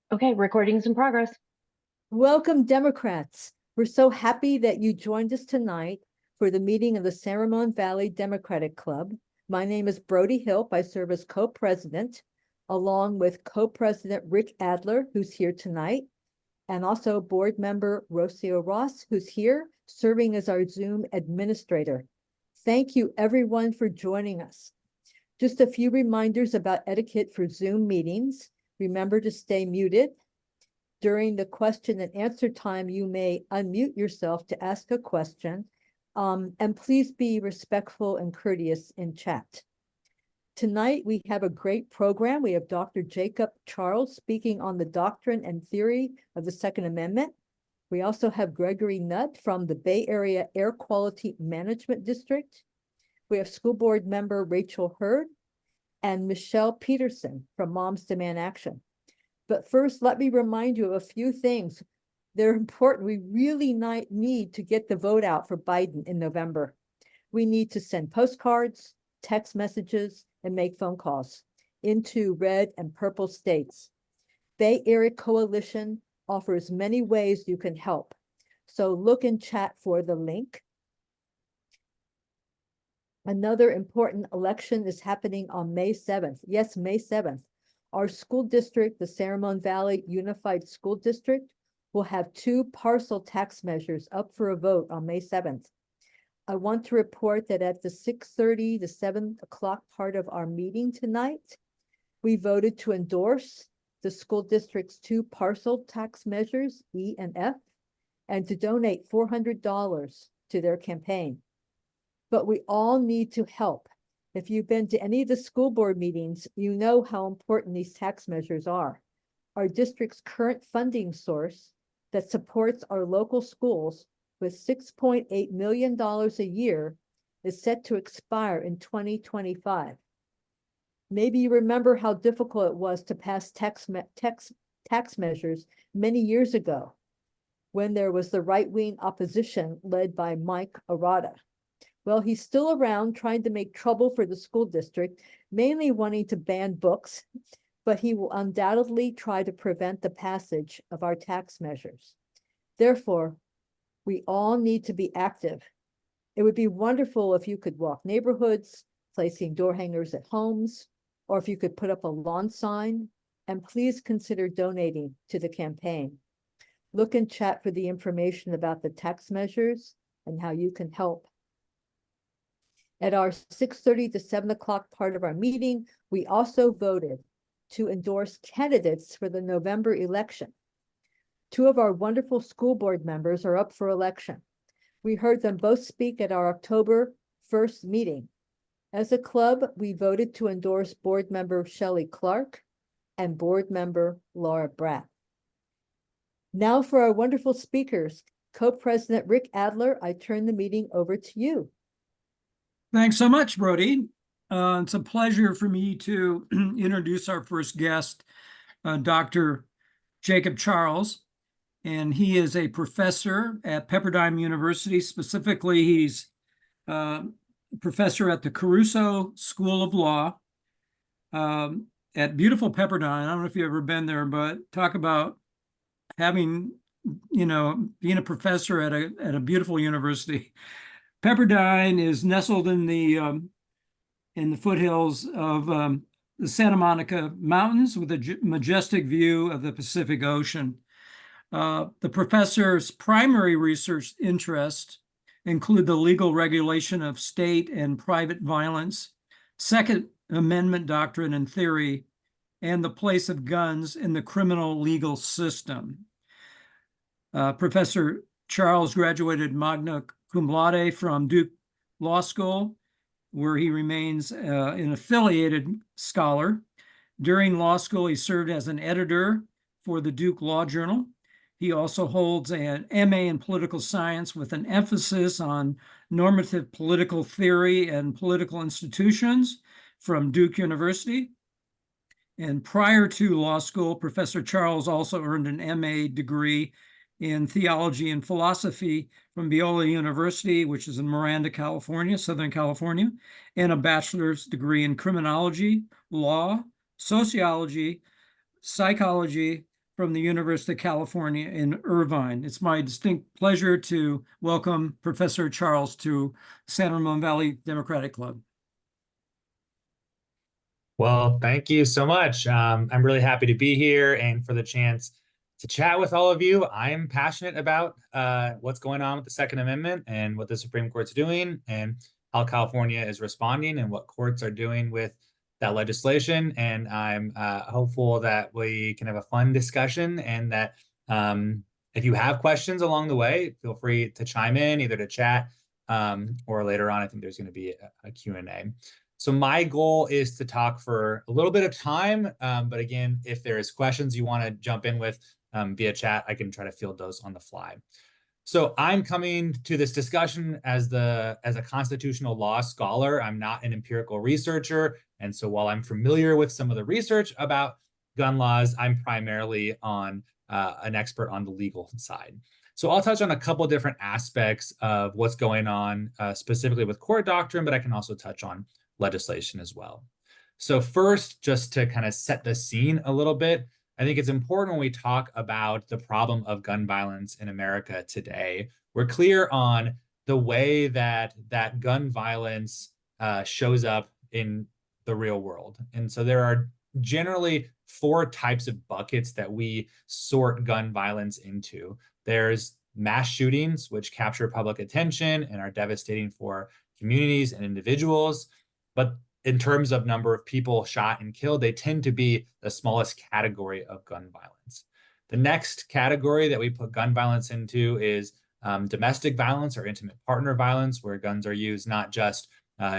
Okay, recording's in progress. Welcome, Democrats. We're so happy that you joined us tonight for the meeting of the San Ramon Valley Democratic Club. My name is Brodie Hilp. I serve as co-president, along with co-president Rick Adler, who's here tonight, and also board member Rocio Ross, who's here serving as our Zoom administrator. Thank you, everyone, for joining us. Just a few reminders about etiquette for Zoom meetings. Remember to stay muted. During the question and answer time, you may unmute yourself to ask a question, and please be respectful and courteous in chat. Tonight, we have a great program. We have Dr. Jacob Charles speaking on the doctrine and theory of the Second Amendment. We also have Gregory Nudd from the Bay Area Air Quality Management District. We have school board member Rachel Hurd and Michelle Petersen from Moms Demand Action. But first, let me remind you of a few things. They're important. We really need to get the vote out for Biden in November. We need to send postcards, text messages, and make phone calls into red and purple states. Bay Area Coalition offers many ways you can help. So look in chat for the link. Another important election is happening on May 7th. Yes, May 7th. Our school district, the San Ramon Valley Unified School District, will have 2 parcel tax measures up for a vote on May 7th. I want to report that at the 6:30 to 7 o'clock part of our meeting tonight, we voted to endorse the school district's 2 parcel tax measures, E and F, and to donate $400 to their campaign. But we all need to help. If you've been to any of the school board meetings, you know how important these tax measures are. Our district's current funding source that supports our local schools with $6.8 million a year is set to expire in 2025. Maybe you remember how difficult it was to pass tax measures many years ago when there was the right-wing opposition led by Mike Arata. Well, he's still around trying to make trouble for the school district, mainly wanting to ban books, but he will undoubtedly try to prevent the passage of our tax measures. Therefore, we all need to be active. It would be wonderful if you could walk neighborhoods, placing door hangers at homes, or if you could put up a lawn sign, and please consider donating to the campaign. Look in chat for the information about the tax measures and how you can help. At our 6:30 to 7 o'clock part of our meeting, we also voted to endorse candidates for the November election. 2 of our wonderful school board members are up for election. We heard them both speak at our October 1st meeting. As a club, we voted to endorse board member Shelley Clark and board member Laura Bratt. Now for our wonderful speakers, Co-President Rick Adler, I turn the meeting over to you. Thanks so much, Brodie. It's a pleasure for me to introduce our first guest, Dr. Jacob Charles, and he is a professor at Pepperdine University. Specifically, he's a professor at the Caruso School of Law at beautiful Pepperdine. I don't know if you've ever been there, but talk about having, being a professor at a beautiful university. Pepperdine is nestled in the foothills of the Santa Monica Mountains with a majestic view of the Pacific Ocean. The professor's primary research interests include the legal regulation of state and private violence, Second Amendment doctrine and theory, and the place of guns in the criminal legal system. Professor Charles graduated magna cum laude from Duke Law School, where he remains an affiliated scholar. During law school, he served as an editor for the Duke Law Journal. He also holds an MA in political science with an emphasis on normative political theory and political institutions from Duke University. And prior to law school, Professor Charles also earned an MA degree in theology and philosophy from Biola University, which is in Miranda, California, Southern California, and a bachelor's degree in criminology, law, sociology, psychology, from the University of California in Irvine. It's my distinct pleasure to welcome Professor Charles to San Ramon Valley Democratic Club. Well, thank you so much. I'm really happy to be here and for the chance to chat with all of you. I'm passionate about what's going on with the Second Amendment and what the Supreme Court's doing and how California is responding and what courts are doing with that legislation. And I'm hopeful that we can have a fun discussion and that if you have questions along the way, feel free to chime in, either to chat or later on, I think there's going to be a Q&A. So my goal is to talk for a little bit of time, but again, if there's questions you want to jump in with via chat, I can try to field those on the fly. So I'm coming to this discussion as a constitutional law scholar. I'm not an empirical researcher, and so while I'm familiar with some of the research about gun laws, I'm primarily an expert on the legal side. So I'll touch on a couple of different aspects of what's going on specifically with court doctrine, but I can also touch on legislation as well. So first, just to kind of set the scene a little bit, I think it's important when we talk about the problem of gun violence in America today, we're clear on the way that gun violence shows up in the real world. And so there are generally 4 types of buckets that we sort gun violence into. There's mass shootings, which capture public attention and are devastating for communities and individuals. But in terms of number of people shot and killed, they tend to be the smallest category of gun violence. The next category that we put gun violence into is domestic violence or intimate partner violence, where guns are used not just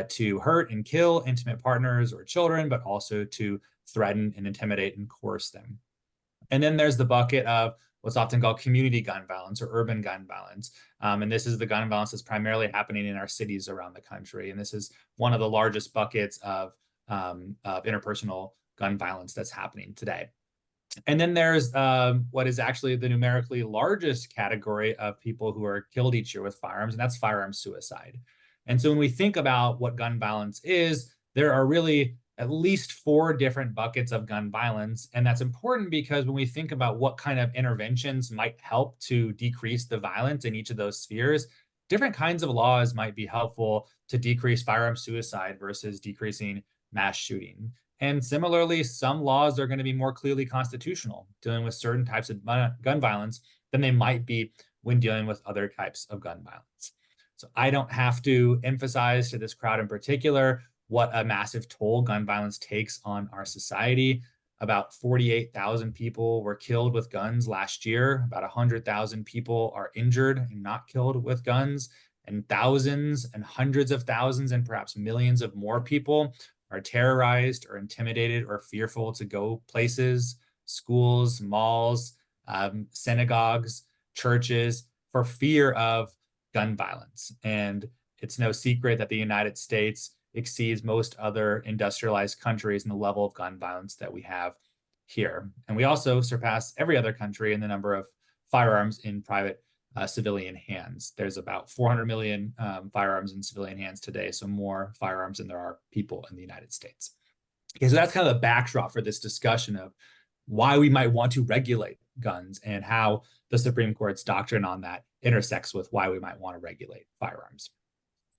to hurt and kill intimate partners or children, but also to threaten and intimidate and coerce them. And then there's the bucket of what's often called community gun violence or urban gun violence. And this is the gun violence that's primarily happening in our cities around the country. And this is one of the largest buckets of interpersonal gun violence that's happening today. And then there's what is actually the numerically largest category of people who are killed each year with firearms, and that's firearm suicide. And so when we think about what gun violence is, there are really at least 4 different buckets of gun violence. And that's important because when we think about what kind of interventions might help to decrease the violence in each of those spheres, different kinds of laws might be helpful to decrease firearm suicide versus decreasing mass shooting. And similarly, some laws are going to be more clearly constitutional, dealing with certain types of gun violence than they might be when dealing with other types of gun violence. So I don't have to emphasize to this crowd in particular what a massive toll gun violence takes on our society. About 48,000 people were killed with guns last year. About 100,000 people are injured and not killed with guns. And thousands and hundreds of thousands and perhaps millions of more people are terrorized or intimidated or fearful to go places, schools, malls, synagogues, churches, for fear of gun violence. And it's no secret that the United States exceeds most other industrialized countries in the level of gun violence that we have here. And we also surpass every other country in the number of firearms in private civilian hands. There's about 400 million firearms in civilian hands today, so more firearms than there are people in the United States. Okay, so that's kind of the backdrop for this discussion of why we might want to regulate guns and how the Supreme Court's doctrine on that intersects with why we might want to regulate firearms.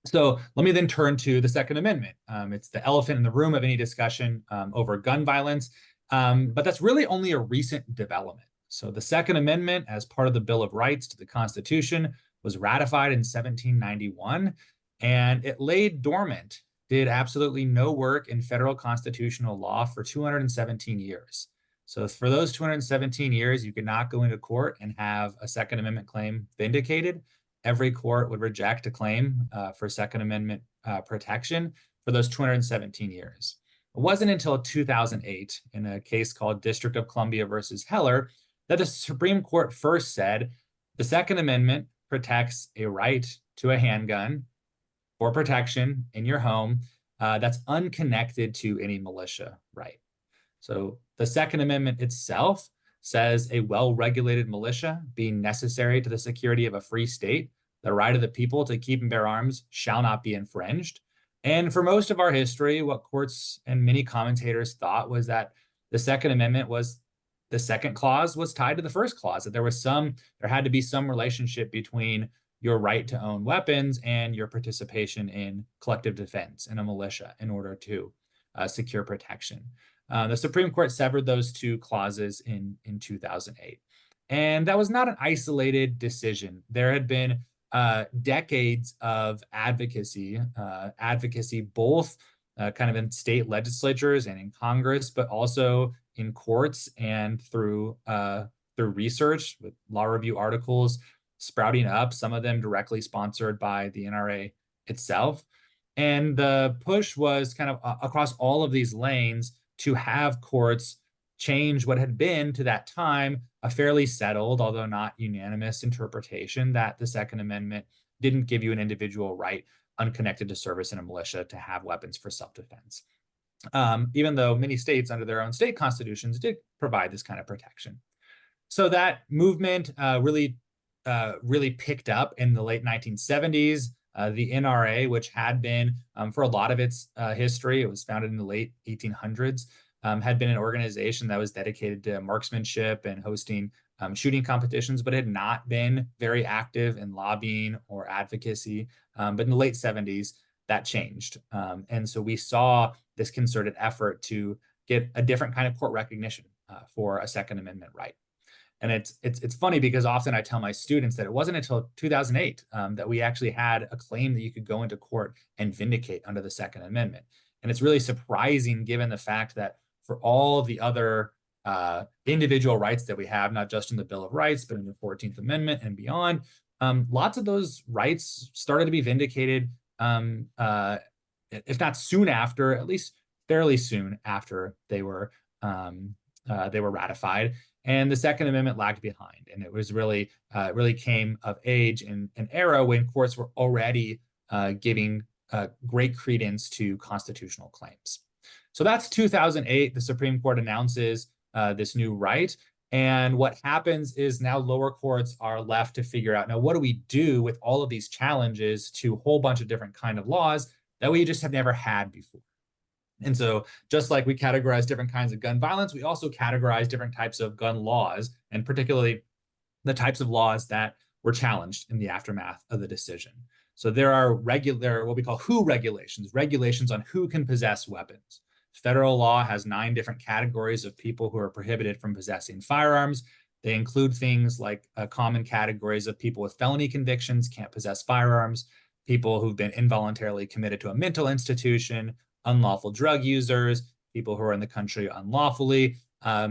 So let me then turn to the Second Amendment. It's the elephant in the room of any discussion over gun violence, but that's really only a recent development. So the Second Amendment, as part of the Bill of Rights to the Constitution, was ratified in 1791, and it laid dormant, did absolutely no work in federal constitutional law for 217 years. So for those 217 years, you could not go into court and have a Second Amendment claim vindicated. Every court would reject a claim for Second Amendment protection for those 217 years. It wasn't until 2008, in a case called District of Columbia versus Heller, that the Supreme Court first said the Second Amendment protects a right to a handgun for protection in your home that's unconnected to any militia right. So the Second Amendment itself says a well-regulated militia being necessary to the security of a free state, the right of the people to keep and bear arms shall not be infringed. And for most of our history, what courts and many commentators thought was that the Second Amendment was The second clause was tied to the first clause, that there had to be some relationship between your right to own weapons and your participation in collective defense in a militia in order to secure protection. The Supreme Court severed those two clauses in 2008. And that was not an isolated decision. There had been decades of advocacy both kind of in state legislatures and in Congress, but also in courts and through research with law review articles sprouting up, some of them directly sponsored by the NRA itself. And the push was kind of across all of these lanes to have courts change what had been to that time a fairly settled, although not unanimous, interpretation that the Second Amendment didn't give you an individual right unconnected to service in a militia to have weapons for self-defense. Even though many states under their own state constitutions did provide this kind of protection. So that movement really picked up in the late 1970s. The NRA, which had been, for a lot of its history, it was founded in the late 1800s, had been an organization that was dedicated to marksmanship and hosting shooting competitions, but had not been very active in lobbying or advocacy. But in the late 70s, that changed. And so we saw this concerted effort to get a different kind of court recognition for a Second Amendment right. And it's funny because often I tell my students that it wasn't until 2008 that we actually had a claim that you could go into court and vindicate under the Second Amendment. And it's really surprising given the fact that for all the other individual rights that we have, not just in the Bill of Rights, but in the 14th Amendment and beyond, lots of those rights started to be vindicated, if not soon after, at least fairly soon after they were ratified. And the Second Amendment lagged behind. And it was really came of age in an era when courts were already giving great credence to constitutional claims. So that's 2008. The Supreme Court announces this new right. And what happens is now lower courts are left to figure out, now, what do we do with all of these challenges to a whole bunch of different kind of laws that we just have never had before? And so just like we categorize different kinds of gun violence, we also categorize different types of gun laws, and particularly the types of laws that were challenged in the aftermath of the decision. So there are what we call who regulations, regulations on who can possess weapons. Federal law has 9 different categories of people who are prohibited from possessing firearms. They include things like common categories of people with felony convictions can't possess firearms, people who've been involuntarily committed to a mental institution, unlawful drug users, people who are in the country unlawfully,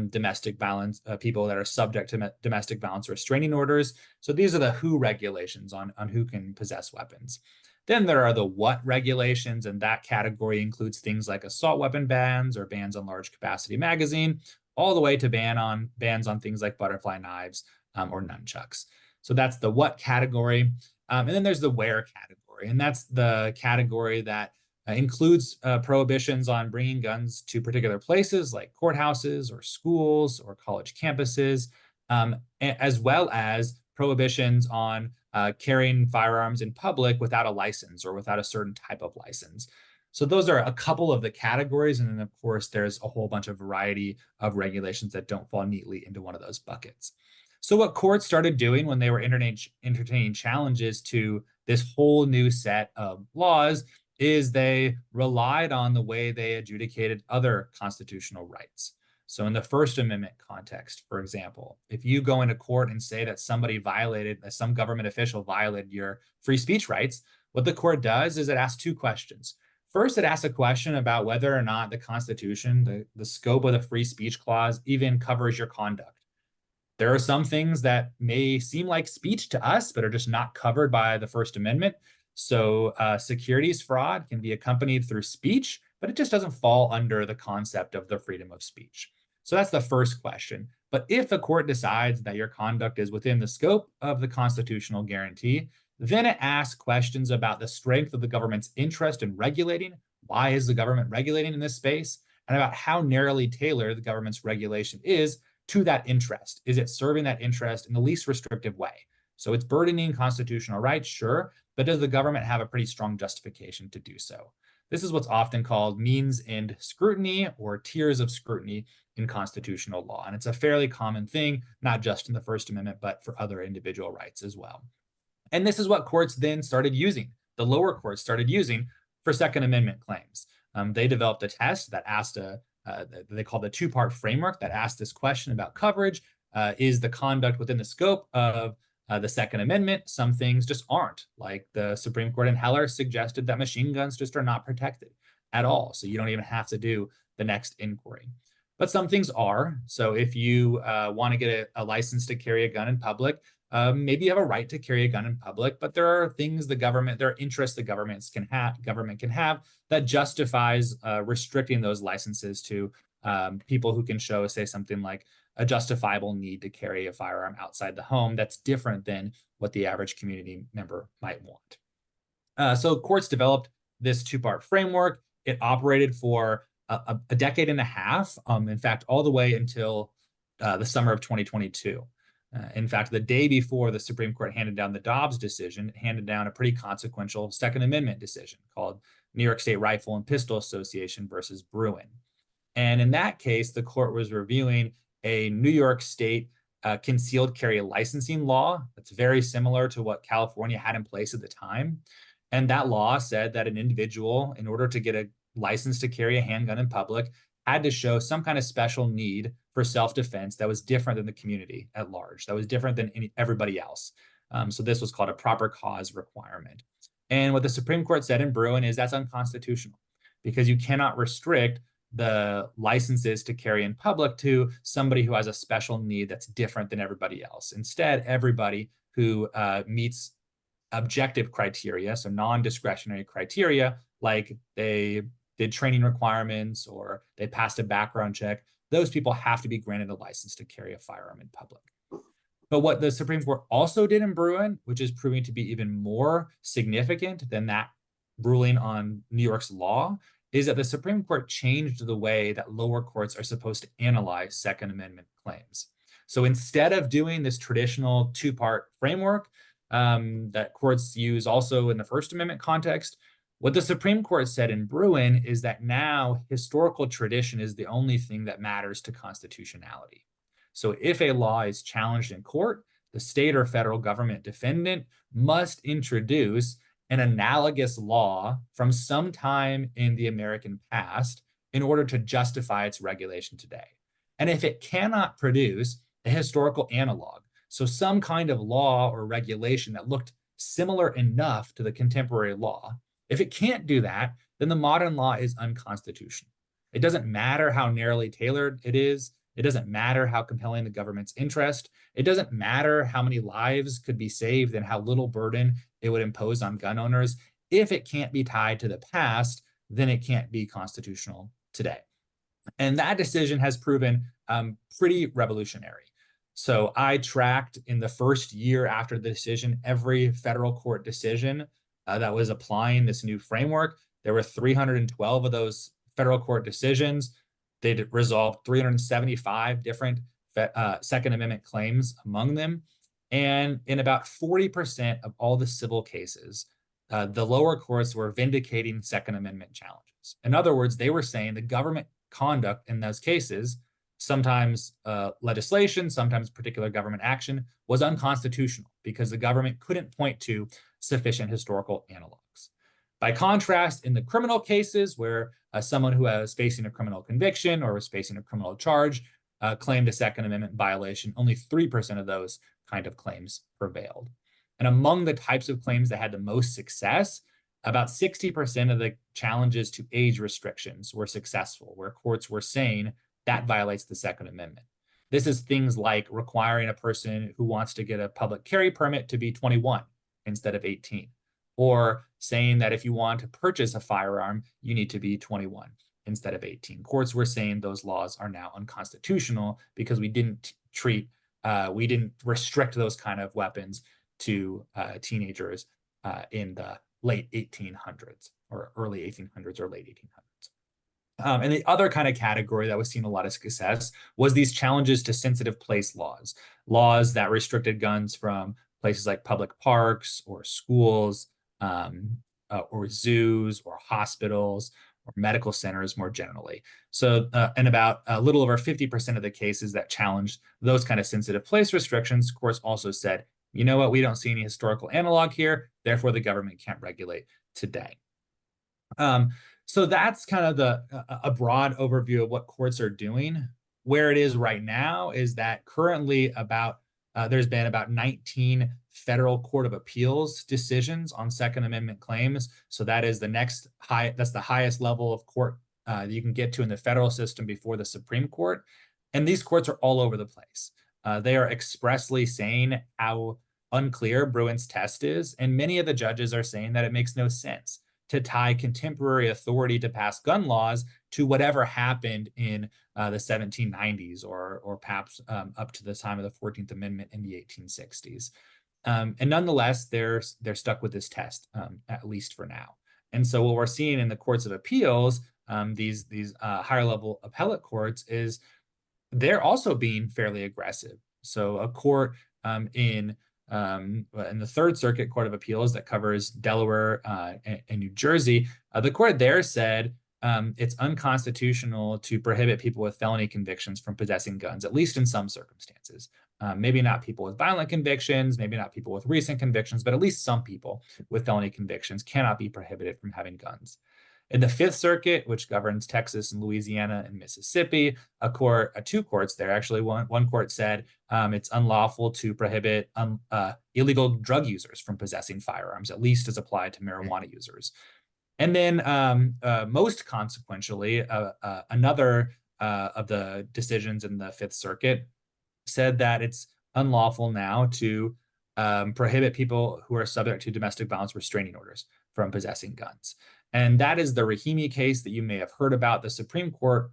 domestic violence, people that are subject to domestic violence restraining orders. So these are the who regulations on who can possess weapons. Then there are the what regulations, and that category includes things like assault weapon bans or bans on large capacity magazine, all the way to bans on things like butterfly knives or nunchucks. So that's the what category. And then there's the where category, and that's the category that includes prohibitions on bringing guns to particular places like courthouses or schools or college campuses, as well as prohibitions on carrying firearms in public without a license or without a certain type of license. So those are a couple of the categories. And then, of course, there's a whole bunch of variety of regulations that don't fall neatly into one of those buckets. So what courts started doing when they were entertaining challenges to this whole new set of laws is they relied on the way they adjudicated other constitutional rights. So in the First Amendment context, for example, if you go into court and say that some government official violated your free speech rights, what the court does is it asks 2 questions. First, it asks a question about whether or not the Constitution, the scope of the free speech clause, even covers your conduct. There are some things that may seem like speech to us, but are just not covered by the First Amendment. So securities fraud can be accompanied through speech, but it just doesn't fall under the concept of the freedom of speech. So that's the first question. But if a court decides that your conduct is within the scope of the constitutional guarantee, then it asks questions about the strength of the government's interest in regulating. Why is the government regulating in this space? And about how narrowly tailored the government's regulation is to that interest. Is it serving that interest in the least restrictive way? So it's burdening constitutional rights, sure, but does the government have a pretty strong justification to do so? This is what's often called means-end scrutiny or tiers of scrutiny in constitutional law. And it's a fairly common thing, not just in the First Amendment, but for other individual rights as well. And this is what courts then started using, the lower courts started using for Second Amendment claims. They developed a test that asked they called the two-part framework that asked this question about coverage. Is the conduct within the scope of the Second Amendment? Some things just aren't, like the Supreme Court in Heller suggested that machine guns just are not protected at all. So you don't even have to do the next inquiry. But some things are. So if you want to get a license to carry a gun in public, maybe you have a right to carry a gun in public, but there are things there are interests the government can have that justifies restricting those licenses to people who can show, say, something like a justifiable need to carry a firearm outside the home that's different than what the average community member might want. So courts developed this two-part framework. It operated for a decade and a half, in fact, all the way until the summer of 2022. In fact, the day before the Supreme Court handed down the Dobbs decision, it handed down a pretty consequential Second Amendment decision called New York State Rifle and Pistol Association versus Bruin. And in that case, the court was reviewing a New York State concealed carry licensing law that's very similar to what California had in place at the time. And that law said that an individual, in order to get a license to carry a handgun in public, had to show some kind of special need for self-defense that was different than the community at large, that was different than everybody else. So this was called a proper cause requirement. And what the Supreme Court said in Bruin is that's unconstitutional, because you cannot restrict the licenses to carry in public to somebody who has a special need that's different than everybody else. Instead, everybody who meets objective criteria, so non-discretionary criteria, like they did training requirements or they passed a background check, those people have to be granted a license to carry a firearm in public. But what the Supreme Court also did in Bruin, which is proving to be even more significant than that ruling on New York's law, is that the Supreme Court changed the way that lower courts are supposed to analyze Second Amendment claims. So instead of doing this traditional two-part framework that courts use also in the First Amendment context, what the Supreme Court said in Bruin is that now historical tradition is the only thing that matters to constitutionality. So if a law is challenged in court, the state or federal government defendant must introduce an analogous law from some time in the American past in order to justify its regulation today. And if it cannot produce a historical analog, so some kind of law or regulation that looked similar enough to the contemporary law, if it can't do that, then the modern law is unconstitutional. It doesn't matter how narrowly tailored it is. It doesn't matter how compelling the government's interest. It doesn't matter how many lives could be saved and how little burden it would impose on gun owners. If it can't be tied to the past, then it can't be constitutional today. And that decision has proven pretty revolutionary. So I tracked in the first year after the decision, every federal court decision that was applying this new framework. There were 312 of those federal court decisions. They resolved 375 different Second Amendment claims among them. And in about 40% of all the civil cases, the lower courts were vindicating Second Amendment challenges. In other words, they were saying the government conduct in those cases, sometimes legislation, sometimes particular government action, was unconstitutional because the government couldn't point to sufficient historical analogs. By contrast, in the criminal cases where someone who was facing a criminal conviction or was facing a criminal charge claimed a Second Amendment violation, only 3% of those kind of claims prevailed. And among the types of claims that had the most success, about 60% of the challenges to age restrictions were successful, where courts were saying that violates the Second Amendment. This is things like requiring a person who wants to get a public carry permit to be 21 instead of 18, or saying that if you want to purchase a firearm, you need to be 21 instead of 18. Courts were saying those laws are now unconstitutional because we didn't restrict those kind of weapons to teenagers in the late 1800s or early 1800s or late 1800s. And the other kind of category that was seeing a lot of success was these challenges to sensitive place laws, laws that restricted guns from places like public parks or schools, or zoos or hospitals or medical centers more generally. So in about a little over 50% of the cases that challenged those kind of sensitive place restrictions, courts also said, you know what, we don't see any historical analog here, therefore the government can't regulate today. So that's kind of a broad overview of what courts are doing. Where it is right now is that currently there's been about 19 federal court of appeals decisions on Second Amendment claims. So that is that's the highest level of court you can get to in the federal system before the Supreme Court. And these courts are all over the place. They are expressly saying how unclear Bruin's test is. And many of the judges are saying that it makes no sense to tie contemporary authority to pass gun laws to whatever happened in the 1790s or perhaps up to the time of the 14th Amendment in the 1860s. And nonetheless, they're stuck with this test, at least for now. And so what we're seeing in the courts of appeals, these higher level appellate courts, is they're also being fairly aggressive. So a court in the Third Circuit Court of Appeals that covers Delaware and New Jersey, the court there said it's unconstitutional to prohibit people with felony convictions from possessing guns, at least in some circumstances. Maybe not people with violent convictions, maybe not people with recent convictions, but at least some people with felony convictions cannot be prohibited from having guns. In the Fifth Circuit, which governs Texas and Louisiana and Mississippi, two courts there, actually one court said it's unlawful to prohibit illegal drug users from possessing firearms, at least as applied to marijuana users. And then most consequentially, another of the decisions in the Fifth Circuit said that it's unlawful now to prohibit people who are subject to domestic violence restraining orders from possessing guns. And that is the Rahimi case that you may have heard about. The Supreme Court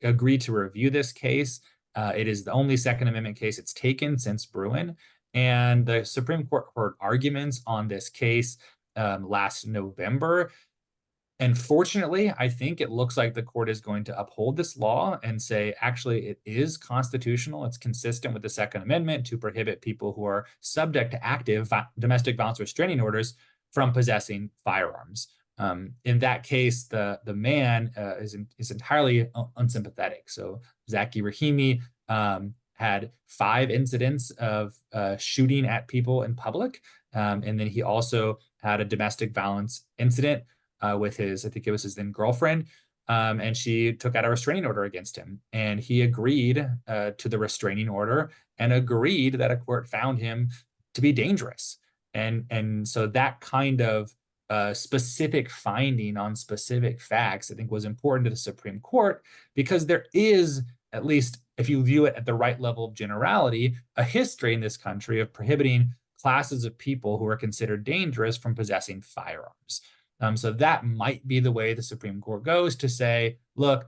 agreed to review this case. It is the only Second Amendment case it's taken since Bruin. And the Supreme Court heard arguments on this case last November. And fortunately, I think it looks like the court is going to uphold this law and say, actually, it is constitutional. It's consistent with the Second Amendment to prohibit people who are subject to active domestic violence restraining orders from possessing firearms. In that case, the man is entirely unsympathetic. So Zaki Rahimi had 5 incidents of shooting at people in public. And then he also had a domestic violence incident with I think it was his then girlfriend. And she took out a restraining order against him. And he agreed to the restraining order and agreed that a court found him to be dangerous. And so that kind of specific finding on specific facts, I think, was important to the Supreme Court, because there is, at least if you view it at the right level of generality, a history in this country of prohibiting classes of people who are considered dangerous from possessing firearms. So that might be the way the Supreme Court goes, to say, look,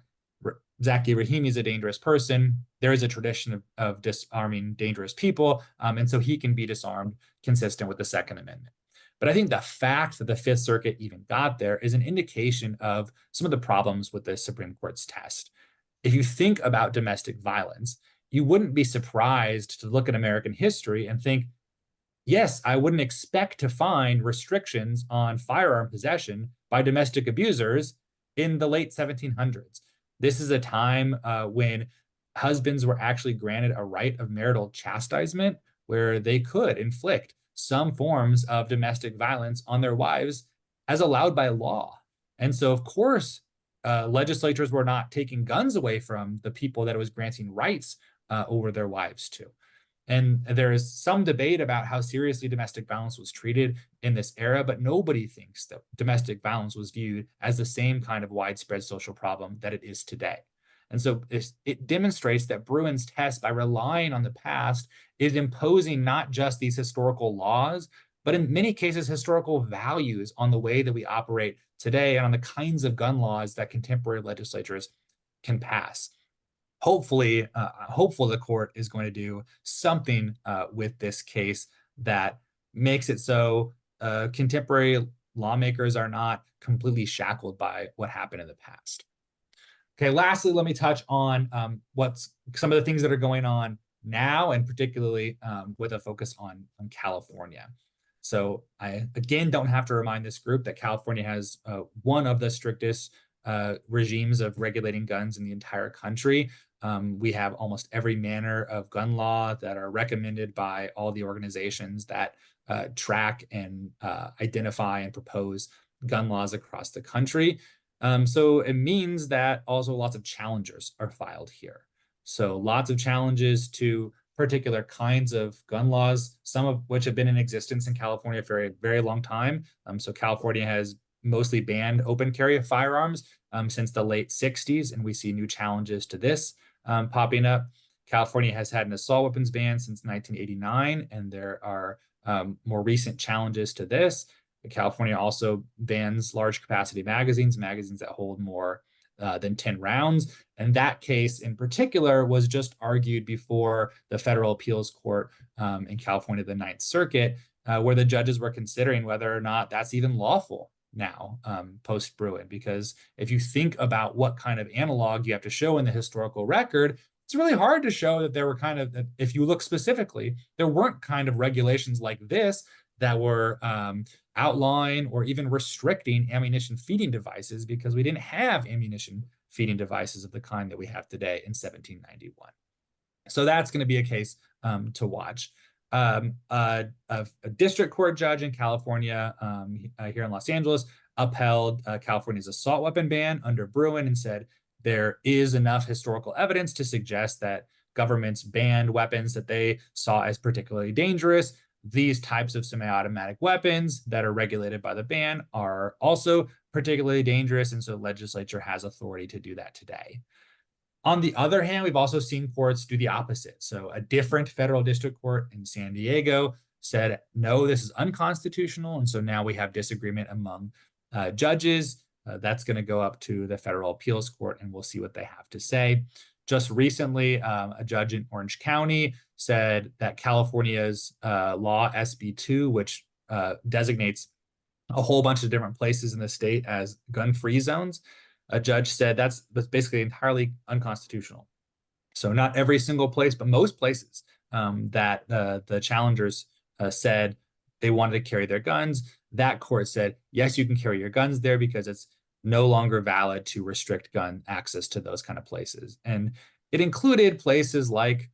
Zaki Rahimi is a dangerous person. There is a tradition of disarming dangerous people, and so he can be disarmed consistent with the Second Amendment. But I think the fact that the Fifth Circuit even got there is an indication of some of the problems with the Supreme Court's test. If you think about domestic violence, you wouldn't be surprised to look at American history and think, yes, I wouldn't expect to find restrictions on firearm possession by domestic abusers in the late 1700s. This is a time when husbands were actually granted a right of marital chastisement, where they could inflict some forms of domestic violence on their wives as allowed by law. And so, of course, legislatures were not taking guns away from the people that it was granting rights over their wives to. And there is some debate about how seriously domestic violence was treated in this era, but nobody thinks that domestic violence was viewed as the same kind of widespread social problem that it is today. And so it demonstrates that Bruin's test, by relying on the past, is imposing not just these historical laws, but in many cases, historical values on the way that we operate today and on the kinds of gun laws that contemporary legislatures can pass. Hopefully, hopeful the court is going to do something with this case that makes it so contemporary lawmakers are not completely shackled by what happened in the past. Okay, lastly, let me touch on what's some of the things that are going on now, and particularly with a focus on California. So I, again, don't have to remind this group that California has one of the strictest regimes of regulating guns in the entire country. We have almost every manner of gun law that are recommended by all the organizations that track and identify and propose gun laws across the country. So it means that also lots of challengers are filed here. So lots of challenges to particular kinds of gun laws, some of which have been in existence in California for a very long time. So California has mostly banned open carry of firearms since the late 60s, and we see new challenges to this popping up. California has had an assault weapons ban since 1989, and there are more recent challenges to this. California also bans large capacity magazines, magazines that hold more than 10 rounds. And that case in particular was just argued before the Federal Appeals Court in California, the Ninth Circuit, where the judges were considering whether or not that's even lawful now post-Bruen. Because if you think about what kind of analog you have to show in the historical record, it's really hard to show that there were kind of, if you look specifically, there weren't kind of regulations like this that were outlawing or even restricting ammunition feeding devices, because we didn't have ammunition feeding devices of the kind that we have today in 1791. So that's going to be a case to watch. A district court judge in California here in Los Angeles upheld California's assault weapon ban under Bruen and said there is enough historical evidence to suggest that governments banned weapons that they saw as particularly dangerous. These types of semi-automatic weapons that are regulated by the ban are also particularly dangerous, and so the legislature has authority to do that today. On the other hand, we've also seen courts do the opposite. So a different federal district court in San Diego said, no, this is unconstitutional, and so now we have disagreement among judges. That's going to go up to the Federal Appeals Court, and we'll see what they have to say. Just recently, a judge in Orange County said that California's law SB 2, which designates a whole bunch of different places in the state as gun-free zones, a judge said that's basically entirely unconstitutional. So not every single place, but most places that the challengers said they wanted to carry their guns, that court said, yes, you can carry your guns there because it's no longer valid to restrict gun access to those kind of places. And it included places like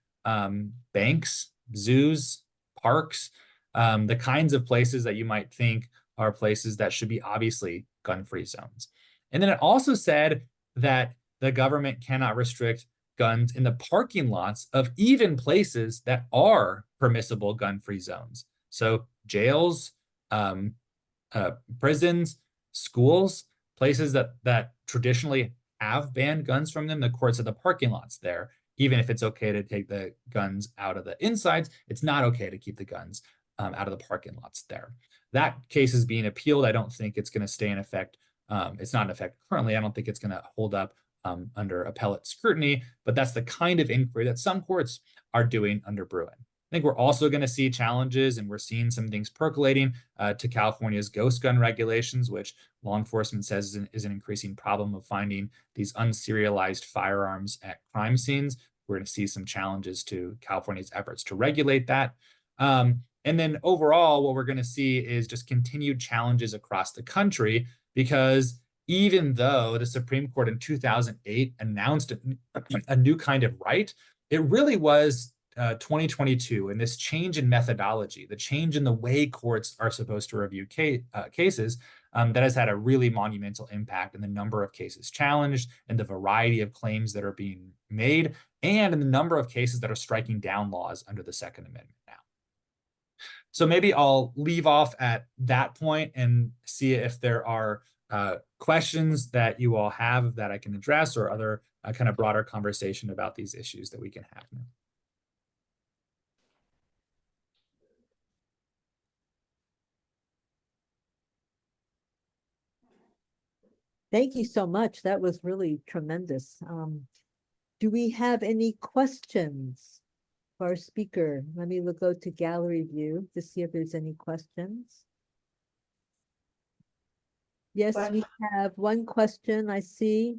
banks, zoos, parks, the kinds of places that you might think are places that should be obviously gun-free zones. And then it also said that the government cannot restrict guns in the parking lots of even places that are permissible gun-free zones. So jails, prisons, schools, places that traditionally have banned guns from them, the court said the parking lots there, even if it's okay to take the guns out of the insides, it's not okay to keep the guns out of the parking lots there. That case is being appealed. I don't think it's going to stay in effect. It's not in effect currently. I don't think it's going to hold up under appellate scrutiny, but that's the kind of inquiry that some courts are doing under Bruen. I think we're also going to see challenges, and we're seeing some things percolating to California's ghost gun regulations, which law enforcement says is an increasing problem of finding these unserialized firearms at crime scenes. We're going to see some challenges to California's efforts to regulate that. And then overall, what we're going to see is just continued challenges across the country, because even though the Supreme Court in 2008 announced a new kind of right, it really was 2022, and this change in methodology, the change in the way courts are supposed to review cases, that has had a really monumental impact in the number of cases challenged and the variety of claims that are being made, and in the number of cases that are striking down laws under the Second Amendment now. So maybe I'll leave off at that point and see if there are questions that you all have that I can address, or other kind of broader conversation about these issues that we can have now. Thank you so much. That was really tremendous. Do we have any questions for our speaker? Let me go to gallery view to see if there's any questions. Yes, we have one question I see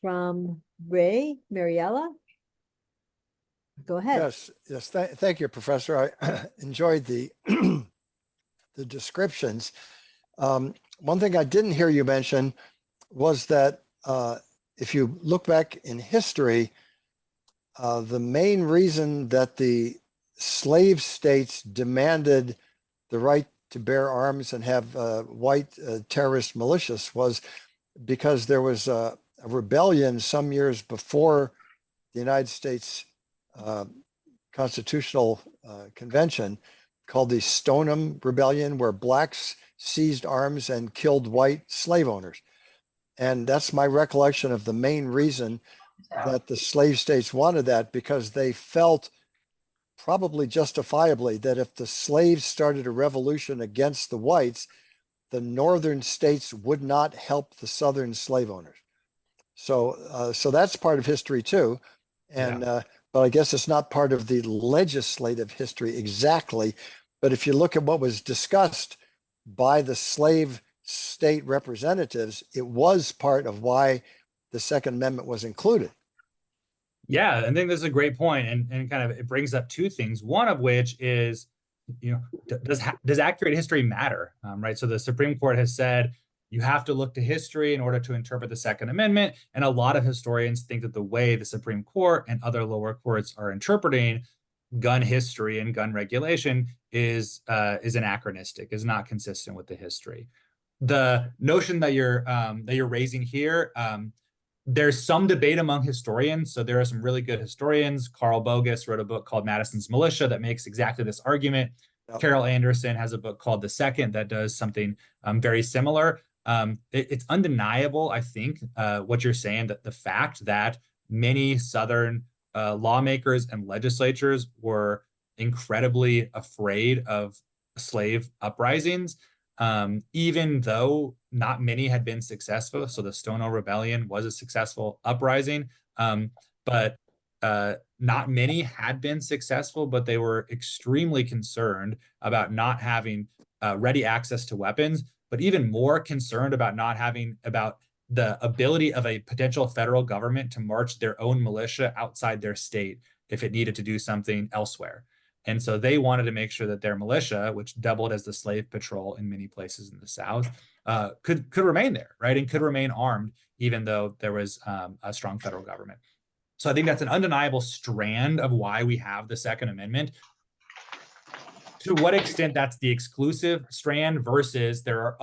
from Ray Mariella. Go ahead. Yes. Thank you, Professor. I enjoyed the the descriptions. One thing I didn't hear you mention was that if you look back in history, the main reason that the slave states demanded the right to bear arms and have white terrorist militias was because there was a rebellion some years before the United States Constitutional Convention called the Stoneham Rebellion, where blacks seized arms and killed white slave owners. And that's my recollection of the main reason that the slave states wanted that, because they felt, probably justifiably, that if the slaves started a revolution against the whites, the northern states would not help the southern slave owners. So, so that's part of history too. And, but I guess it's not part of the legislative history exactly. But if you look at what was discussed by the slave state representatives, it was part of why the Second Amendment was included. Yeah, I think this is a great point, and kind of it brings up two things. One of which is, does accurate history matter? Right. So the Supreme Court has said you have to look to history in order to interpret the Second Amendment, and a lot of historians think that the way the Supreme Court and other lower courts are interpreting gun history and gun regulation is anachronistic, is not consistent with the history. The notion that you're raising here, there's some debate among historians. So there are some really good historians. Carl Bogus wrote a book called Madison's Militia that makes exactly this argument. Yep. Carol Anderson has a book called The Second that does something very similar. It's undeniable, I think, what you're saying, that the fact that many Southern lawmakers and legislatures were incredibly afraid of slave uprisings, even though not many had been successful. So the Stonewall Rebellion was a successful uprising, but not many had been successful, but they were extremely concerned about not having ready access to weapons, but even more concerned about not having, about the ability of a potential federal government to march their own militia outside their state if it needed to do something elsewhere. And so they wanted to make sure that their militia, which doubled as the slave patrol in many places in the South, could remain there, right? And could remain armed, even though there was a strong federal government. So I think that's an undeniable strand of why we have the Second Amendment. To what extent that's the exclusive strand versus there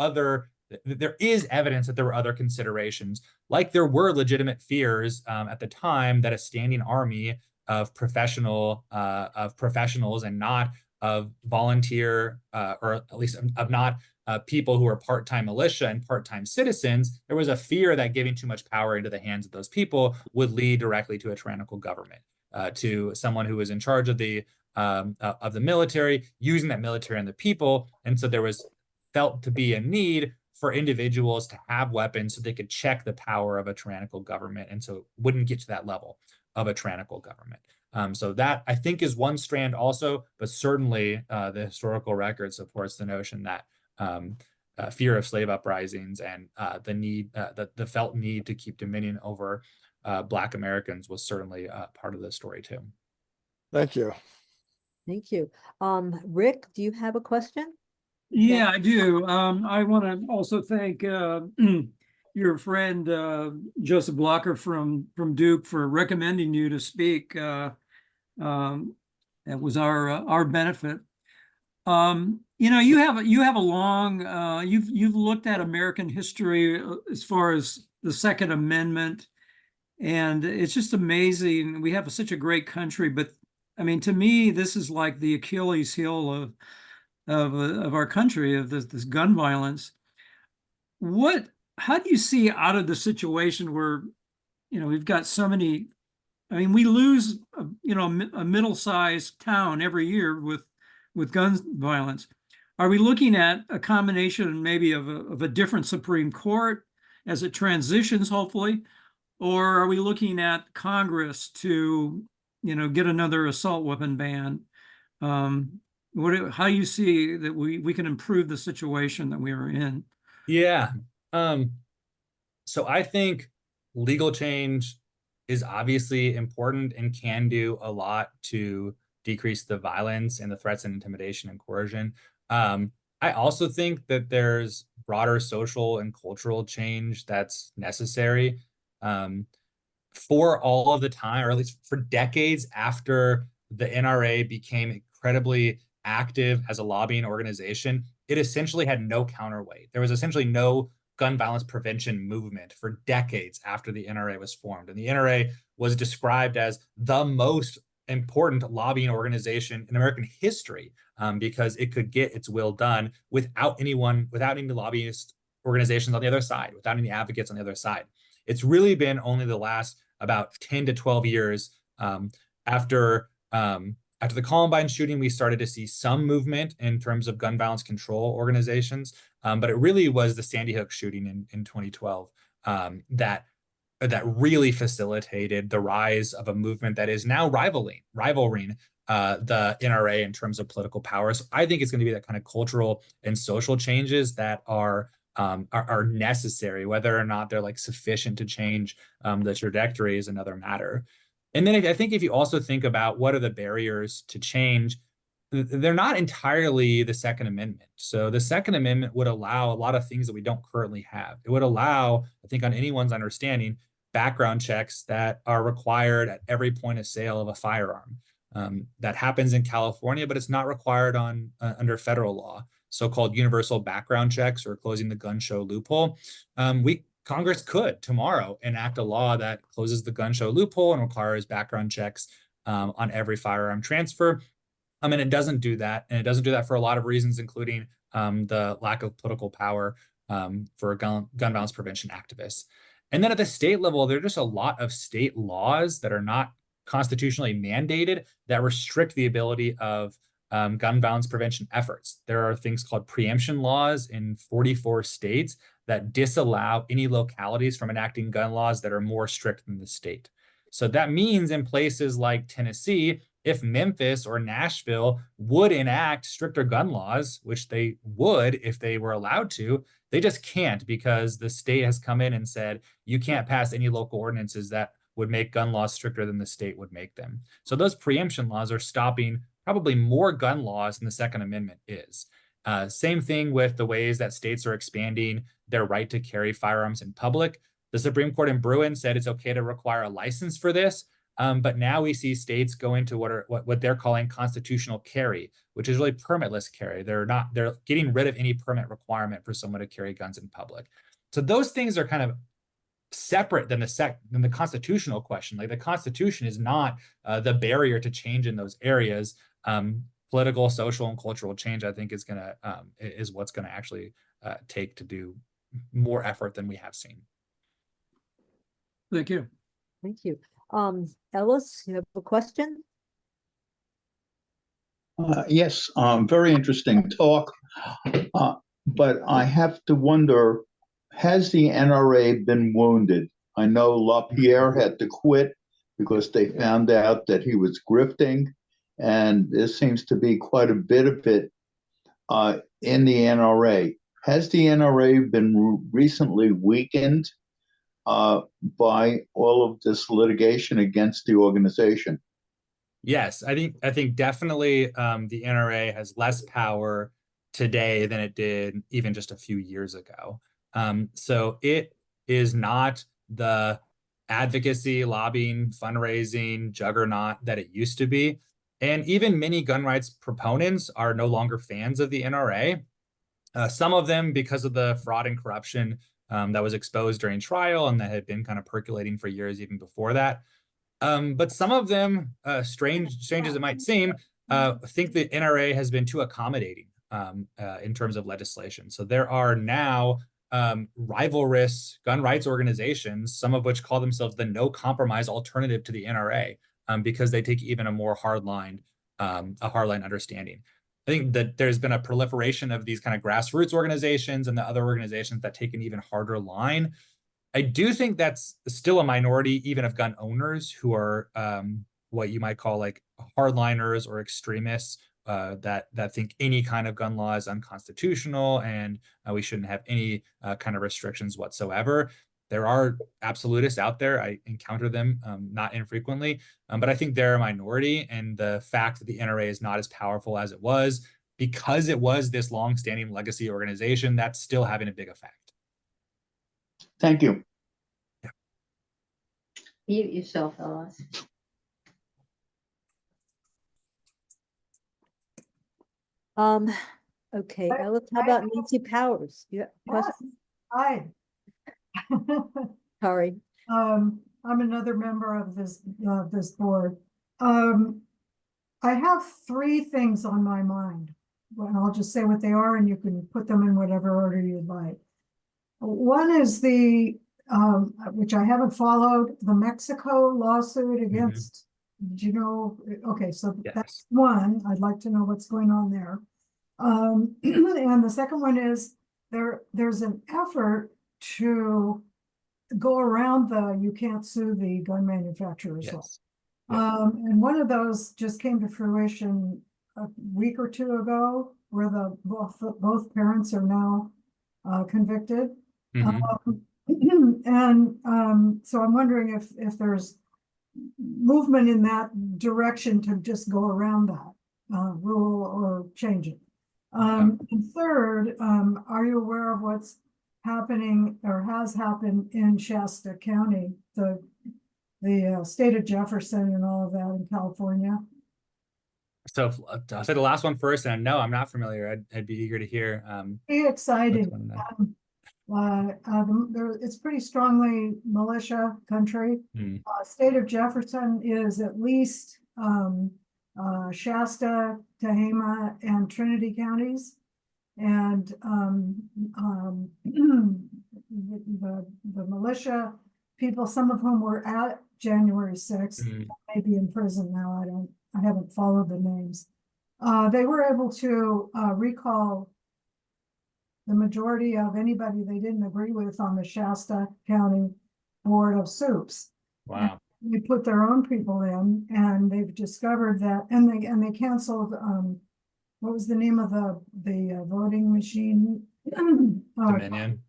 is evidence that there were other considerations, like there were legitimate fears at the time that a standing army of professionals and not of volunteer, or at least of not people who are part-time militia and part-time citizens, there was a fear that giving too much power into the hands of those people would lead directly to a tyrannical government, to someone who was in charge of the military, using that military and the people. And so there was felt to be a need for individuals to have weapons so they could check the power of a tyrannical government, and so it wouldn't get to that level of a tyrannical government. So that, I think, is one strand also, but certainly the historical record supports the notion that fear of slave uprisings and the felt need to keep dominion over Black Americans was certainly part of the story too. Thank you. Thank you. Rick, do you have a question? Yeah, I do. I want to also thank your friend Joseph Blocker from Duke for recommending you to speak. That was our benefit. You know, you have a long you've looked at American history as far as the Second Amendment, and it's just amazing. We have such a great country, but I mean, to me, this is like the Achilles heel of our country, of this gun violence. How do you see out of the situation where, you know, we've got so many, I mean, we lose, you know, a middle-sized town every year with gun violence. Are we looking at a combination maybe of a different Supreme Court as it transitions, hopefully, or are we looking at Congress to, you know, get another assault weapon ban? How do you see that we can improve the situation that we are in? Yeah. So I think legal change is obviously important and can do a lot to decrease the violence and the threats and intimidation and coercion. I also think that there's broader social and cultural change that's necessary. For all of the time, or at least for decades after the NRA became incredibly active as a lobbying organization, it essentially had no counterweight. There was essentially no gun violence prevention movement for decades after the NRA was formed. And the NRA was described as the most important lobbying organization in American history, because it could get its will done without any lobbyist organizations on the other side, without any advocates on the other side. It's really been only the last about 10 to 12 years, after the Columbine shooting, we started to see some movement in terms of gun violence control organizations. But it really was the Sandy Hook shooting in 2012 that really facilitated the rise of a movement that is now rivaling the NRA in terms of political power. So I think it's going to be that kind of cultural and social changes that are necessary. Whether or not they're like sufficient to change the trajectory is another matter. And then I think if you also think about what are the barriers to change, they're not entirely the Second Amendment. So the Second Amendment would allow a lot of things that we don't currently have. It would allow, I think on anyone's understanding, background checks that are required at every point of sale of a firearm. That happens in California, but it's not required under federal law. So-called universal background checks, or closing the gun show loophole. Congress could tomorrow enact a law that closes the gun show loophole and requires background checks on every firearm transfer. And it doesn't do that. And it doesn't do that for a lot of reasons, including the lack of political power for gun violence prevention activists. And then at the state level, there are just a lot of state laws that are not constitutionally mandated that restrict the ability of gun violence prevention efforts. There are things called preemption laws in 44 states that disallow any localities from enacting gun laws that are more strict than the state. So that means in places like Tennessee, if Memphis or Nashville would enact stricter gun laws, which they would if they were allowed to, they just can't, because the state has come in and said, you can't pass any local ordinances that would make gun laws stricter than the state would make them. So those preemption laws are stopping probably more gun laws than the Second Amendment is. Same thing with the ways that states are expanding their right to carry firearms in public. The Supreme Court in Bruin said it's okay to require a license for this. But now we see states go into what they're calling constitutional carry, which is really permitless carry. They're getting rid of any permit requirement for someone to carry guns in public. So those things are kind of separate than the constitutional question. Like the Constitution is not the barrier to change in those areas. Political, social, and cultural change, I think, is what's gonna actually take to do more effort than we have seen. Thank you. Thank you. Ellis, you have a question? Yes, very interesting talk. But I have to wonder, has the NRA been wounded? I know LaPierre had to quit because they found out that he was grifting, and there seems to be quite a bit of it in the NRA. Has the NRA been recently weakened by all of this litigation against the organization? Yes, I think definitely the NRA has less power today than it did even just a few years ago. So it is not the advocacy, lobbying, fundraising juggernaut that it used to be. And even many gun rights proponents are no longer fans of the NRA. Some of them because of the fraud and corruption that was exposed during trial and that had been kind of percolating for years even before that. But some of them, strange as it might seem, think the NRA has been too accommodating in terms of legislation. So there are now rivalrous gun rights organizations, some of which call themselves the no compromise alternative to the NRA, because they take even a more hardline understanding. I think that there's been a proliferation of these kind of grassroots organizations and the other organizations that take an even harder line. I do think that's still a minority, even of gun owners who are what you might call like hardliners or extremists that think any kind of gun law is unconstitutional and we shouldn't have any kind of restrictions whatsoever. There are absolutists out there. I encounter them not infrequently, but I think they're a minority. And the fact that the NRA is not as powerful as it was because it was this long-standing legacy organization, that's still having a big effect. Thank you. Mute yourself, Alice. Okay, Alice, how about Nancy Powers? You have a question? Hi. Sorry. I'm another member of this board. I have three things on my mind. Well, I'll just say what they are, and you can put them in whatever order you'd like. One is the which I haven't followed, the Mexico lawsuit against. Did you know? Okay, so Yes. that's one. I'd like to know what's going on there. And the second one is there's an effort to go around you can't sue the gun manufacturers. Yes. And one of those just came to fruition a week or two ago, where both parents are now convicted. Mhm. So I'm wondering if there's movement in that direction to just go around that rule or change it. And third, are you aware of what's happening or has happened in Shasta County, the state of Jefferson and all of that in California? So I'll say the last one first, and no, I'm not familiar. I'd be eager to hear. Pretty exciting. what's going on. It's pretty strongly militia country. State of Jefferson is at least Shasta, Tehama, and Trinity counties. And the militia people, some of whom were at January 6th, may be in prison now. I haven't followed the names. They were able to recall the majority of anybody they didn't agree with on the Shasta County Board of Soups. Wow. And they put their own people in, and they've discovered that, and they canceled. What was the name of the voting machine? Dominion.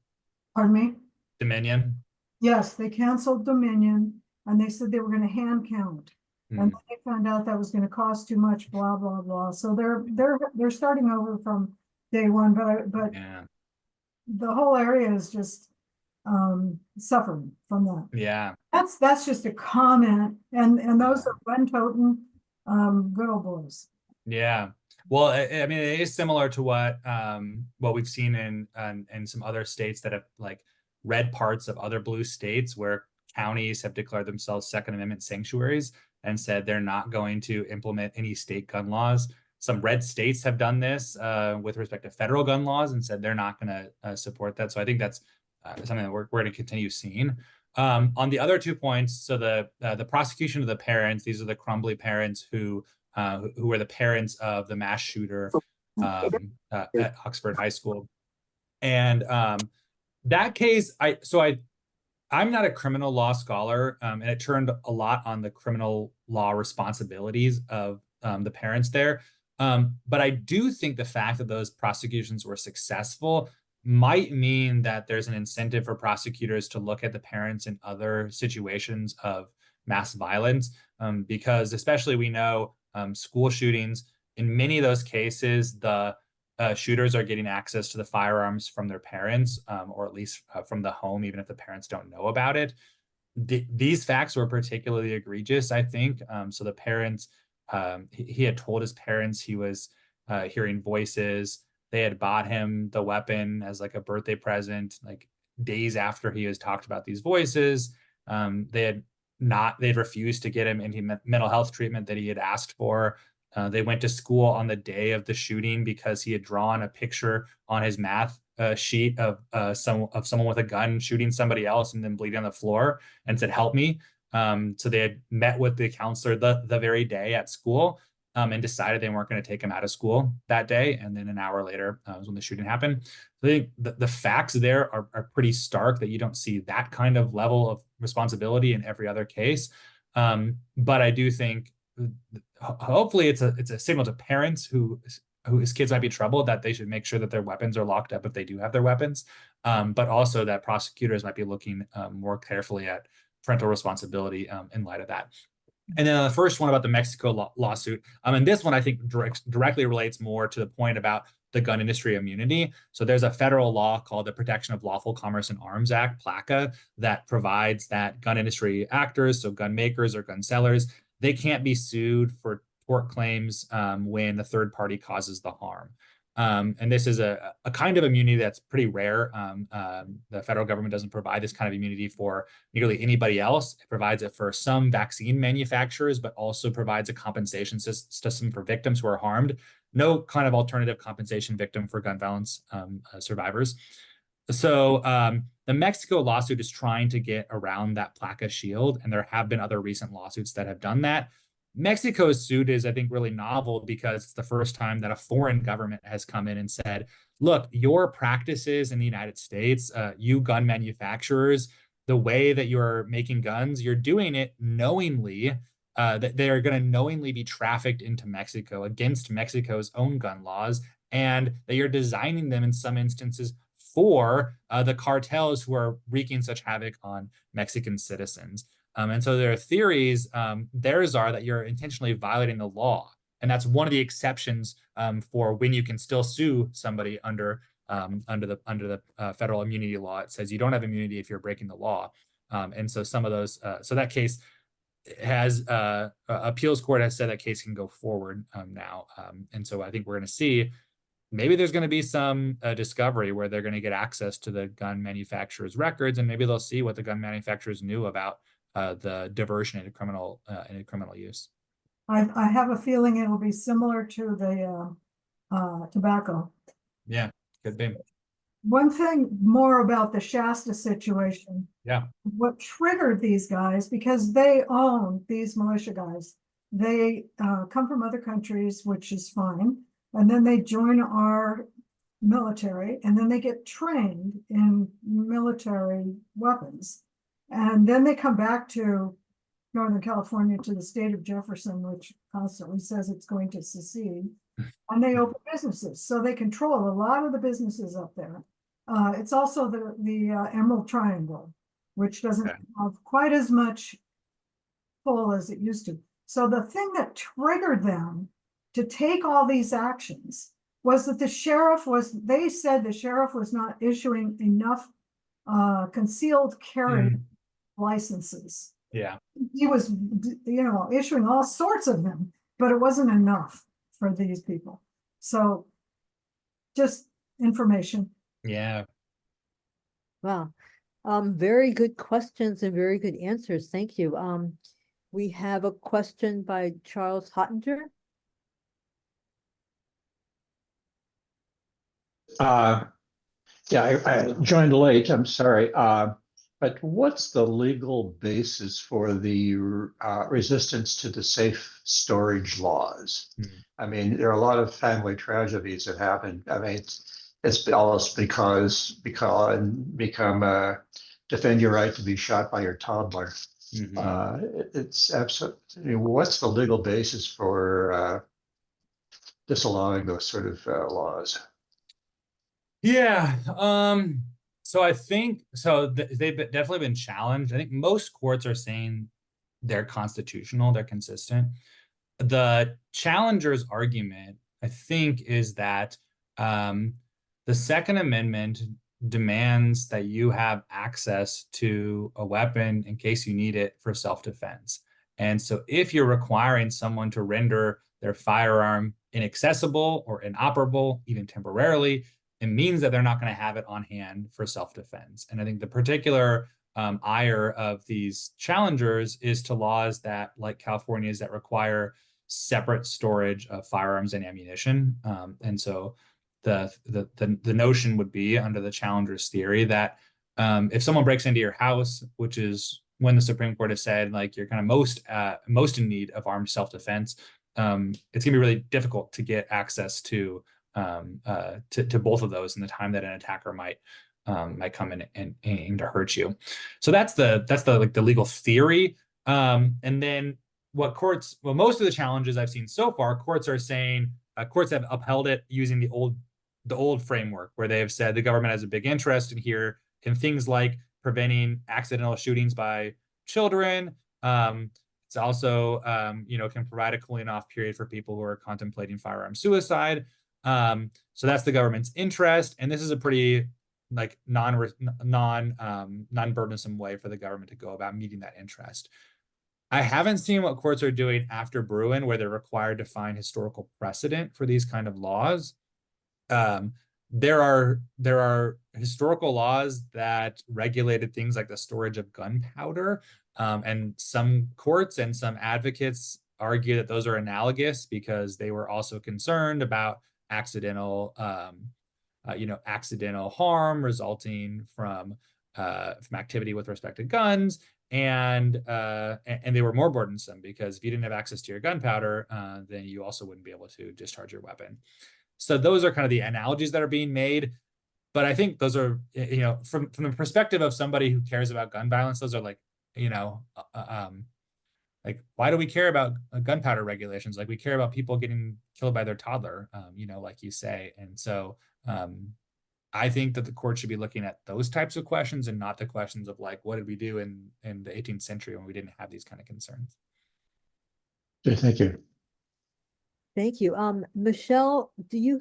Pardon me? Dominion. Yes, they canceled Dominion, and they said they were going to hand count. And then they found out that was going to cost too much, blah blah blah. So they're starting over from day one, but Yeah. the whole area is just suffering from that. Yeah. That's just a comment, and those are gun-toting good old boys. Yeah. Well, I mean, it is similar to what we've seen in some other states that have like red parts of other blue states where counties have declared themselves Second Amendment sanctuaries and said they're not going to implement any state gun laws. Some red states have done this with respect to federal gun laws and said they're not going to support that. So I think that's something that we're going to continue seeing. On the other 2 points, so the prosecution of the parents, these are the Crumbly parents who were the parents of the mass shooter at Oxford High School. And that case, I'm not a criminal law scholar, and it turned a lot on the criminal law responsibilities of the parents there. But I do think the fact that those prosecutions were successful might mean that there's an incentive for prosecutors to look at the parents in other situations of mass violence, because especially we know school shootings, in many of those cases, the shooters are getting access to the firearms from their parents, or at least from the home, even if the parents don't know about it. These facts were particularly egregious, I think. So the parents, he had told his parents he was hearing voices. They had bought him the weapon as like a birthday present, like days after he has talked about these voices. They'd refused to get him any mental health treatment that he had asked for. They went to school on the day of the shooting because he had drawn a picture on his math sheet of someone with a gun shooting somebody else and then bleeding on the floor and said, "Help me." So they had met with the counselor the very day at school and decided they weren't going to take him out of school that day. And then an hour later was when the shooting happened. So I think the facts there are pretty stark, that you don't see that kind of level of responsibility in every other case. But I do think hopefully it's a signal to parents whose kids might be troubled that they should make sure that their weapons are locked up if they do have their weapons. But also that prosecutors might be looking more carefully at parental responsibility in light of that. And then the first one about the Mexico lawsuit, and this one I think directly relates more to the point about the gun industry immunity. So there's a federal law called the Protection of Lawful Commerce in Arms Act, PLACA, that provides that gun industry actors, so gun makers or gun sellers, they can't be sued for tort claims when the third party causes the harm. And this is a kind of immunity that's pretty rare. The federal government doesn't provide this kind of immunity for nearly anybody else. It provides it for some vaccine manufacturers, but also provides a compensation system for victims who are harmed. No kind of alternative compensation victim for gun violence survivors. So the Mexico lawsuit is trying to get around that PLACA shield, and there have been other recent lawsuits that have done that. Mexico's suit is, I think, really novel because it's the first time that a foreign government has come in and said, look, your practices in the United States, you gun manufacturers, the way that you're making guns, you're doing it knowingly, that they are going to knowingly be trafficked into Mexico against Mexico's own gun laws, and that you're designing them in some instances for the cartels who are wreaking such havoc on Mexican citizens. And so there are theories, theirs are that you're intentionally violating the law. And that's one of the exceptions for when you can still sue somebody under the federal immunity law. It says you don't have immunity if you're breaking the law. And so some of those, so that case has, appeals court has said that case can go forward now. And so I think we're going to see, maybe there's going to be some discovery where they're going to get access to the gun manufacturer's records, and maybe they'll see what the gun manufacturers knew about the diversion into criminal use. I have a feeling it will be similar to the tobacco. Yeah, could be. One thing more about the Shasta situation. Yeah. What triggered these guys, because they own these militia guys, they come from other countries, which is fine. And then they join our military, and then they get trained in military weapons. And then they come back to Northern California, to the state of Jefferson, which constantly says it's going to secede, and they open businesses. So they control a lot of the businesses up there. It's also the Emerald Triangle, which doesn't have quite as much pull as it used to. So the thing that triggered them to take all these actions was that they said the sheriff was not issuing enough concealed carry licenses. Yeah. He was, issuing all sorts of them, but it wasn't enough for these people. So just information. Yeah. Wow. Very good questions and very good answers. Thank you. We have a question by Charles Hottinger. Yeah, I joined late, I'm sorry. But what's the legal basis for the resistance to the safe storage laws? I mean, there are a lot of family tragedies that happen. I mean, it's almost because become defend your right to be shot by your toddler. It's absolutely, what's the legal basis for disallowing those sort of laws? Yeah. So I think they've definitely been challenged. I think most courts are saying they're constitutional, they're consistent. The challenger's argument, I think, is that the Second Amendment demands that you have access to a weapon in case you need it for self-defense. And so if you're requiring someone to render their firearm inaccessible or inoperable, even temporarily, it means that they're not going to have it on hand for self-defense. And I think the particular ire of these challengers is to laws that, like California's, that require separate storage of firearms and ammunition. And so the notion would be, under the challenger's theory, that if someone breaks into your house, which is when the Supreme Court has said, like, you're kind of most in need of armed self-defense, it's gonna be really difficult to get access to both of those in the time that an attacker might come in and aim to hurt you. So that's the legal theory. And then most of the challenges I've seen so far, courts are saying, courts have upheld it using the old framework, where they have said the government has a big interest in things like preventing accidental shootings by children, It's also, can provide a cooling off period for people who are contemplating firearm suicide. So that's the government's interest. And this is a pretty like non-burdensome way for the government to go about meeting that interest. I haven't seen what courts are doing after Bruin, where they're required to find historical precedent for these kind of laws. There are historical laws that regulated things like the storage of gunpowder, and some courts and some advocates argue that those are analogous because they were also concerned about accidental harm resulting from activity with respect to guns, and they were more burdensome because if you didn't have access to your gunpowder, then you also wouldn't be able to discharge your weapon. So those are kind of the analogies that are being made. But I think those are, from the perspective of somebody who cares about gun violence, those are like, like, why do we care about gunpowder regulations? Like, we care about people getting killed by their toddler, like you say. And so I think that the court should be looking at those types of questions and not the questions of like, what did we do in the 18th century when we didn't have these kind of concerns? Okay, thank you. Thank you. Michelle, do you,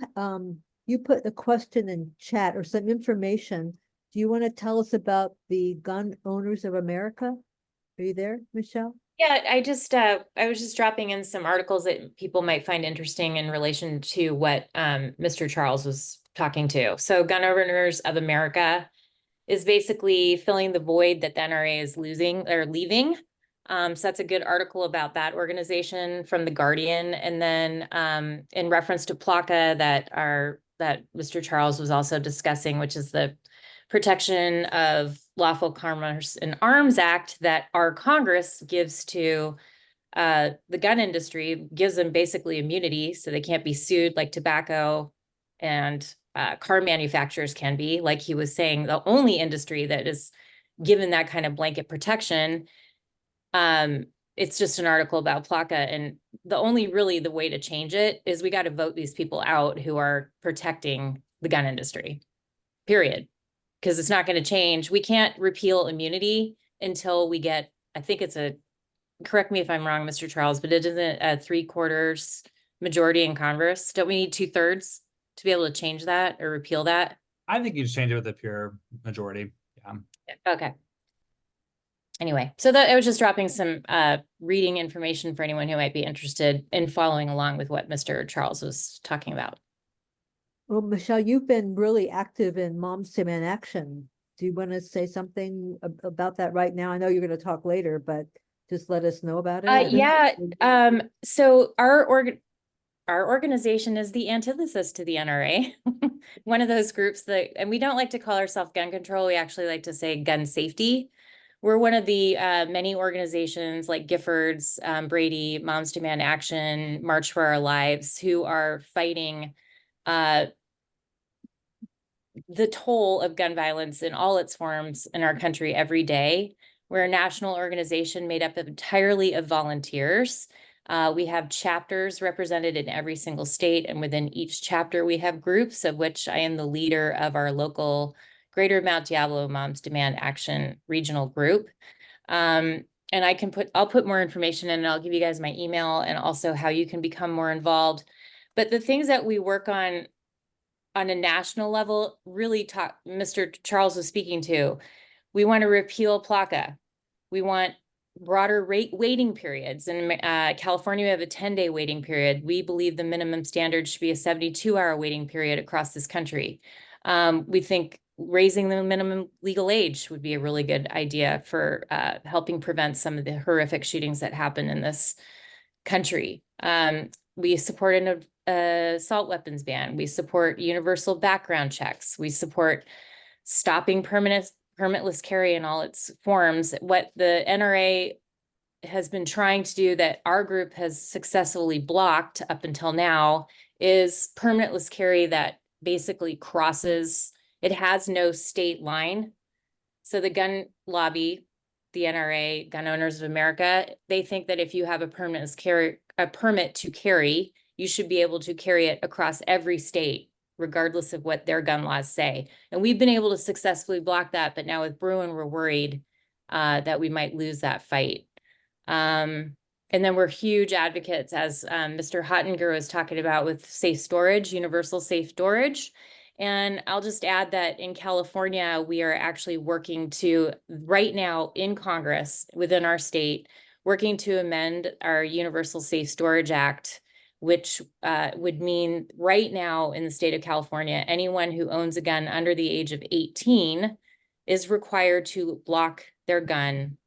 you put a question in chat or some information. Do you want to tell us about the Gun Owners of America? Are you there, Michelle? Yeah, I was just dropping in some articles that people might find interesting in relation to what Mr. Charles was talking to. So Gun Owners of America is basically filling the void that the NRA is losing or leaving. So that's a good article about that organization from The Guardian. And then in reference to PLACA that Mr. Charles was also discussing, which is the Protection of Lawful Commerce in Arms Act that our Congress gives to the gun industry, gives them basically immunity so they can't be sued like tobacco and car manufacturers can be. Like he was saying, the only industry that is given that kind of blanket protection. It's just an article about PLACA, and the way to change it is we got to vote these people out who are protecting the gun industry, period. Because it's not going to change. We can't repeal immunity until we get, I think it's correct me if I'm wrong, Mr. Charles, but it isn't a 3/4 majority in Congress. Don't we need 2/3 to be able to change that or repeal that? I think you just change it with a pure majority. Yeah. Okay. Anyway, so I was just dropping some reading information for anyone who might be interested in following along with what Mr. Charles was talking about. Well, Michelle, you've been really active in Moms Demand Action. Do you want to say something about that right now? I know you're going to talk later, but just let us know about it. Yeah. So our organization is the antithesis to the NRA. One of those groups and we don't like to call ourselves gun control. We actually like to say gun safety. We're one of the many organizations like Giffords, Brady, Moms Demand Action, March for Our Lives, who are fighting the toll of gun violence in all its forms in our country every day. We're a national organization made up entirely of volunteers. We have chapters represented in every single state, and within each chapter we have groups, of which I am the leader of our local Greater Mount Diablo Moms Demand Action regional group. And I'll put more information in, and I'll give you guys my email and also how you can become more involved. But the things that we work on a national level, really Mr. Charles was speaking to, we want to repeal PLACA. We want broader waiting periods. In California, we have a 10-day waiting period. We believe the minimum standard should be a 72-hour waiting period across this country. We think raising the minimum legal age would be a really good idea for helping prevent some of the horrific shootings that happen in this country. We support an assault weapons ban. We support universal background checks. We support stopping permitless carry in all its forms. What the NRA has been trying to do that our group has successfully blocked up until now is permitless carry that basically crosses, it has no state line. So the gun lobby, the NRA, Gun Owners of America, they think that if you have a permit to carry, you should be able to carry it across every state, regardless of what their gun laws say. And we've been able to successfully block that, but now with Bruin, we're worried that we might lose that fight. And then we're huge advocates, as Mr. Hottinger was talking about, with safe storage, universal safe storage. And I'll just add that in California, we are actually working to, right now in Congress, within our state, working to amend our Universal Safe Storage Act, which would mean right now in the state of California, anyone who owns a gun under the age of 18 is required to lock their gun,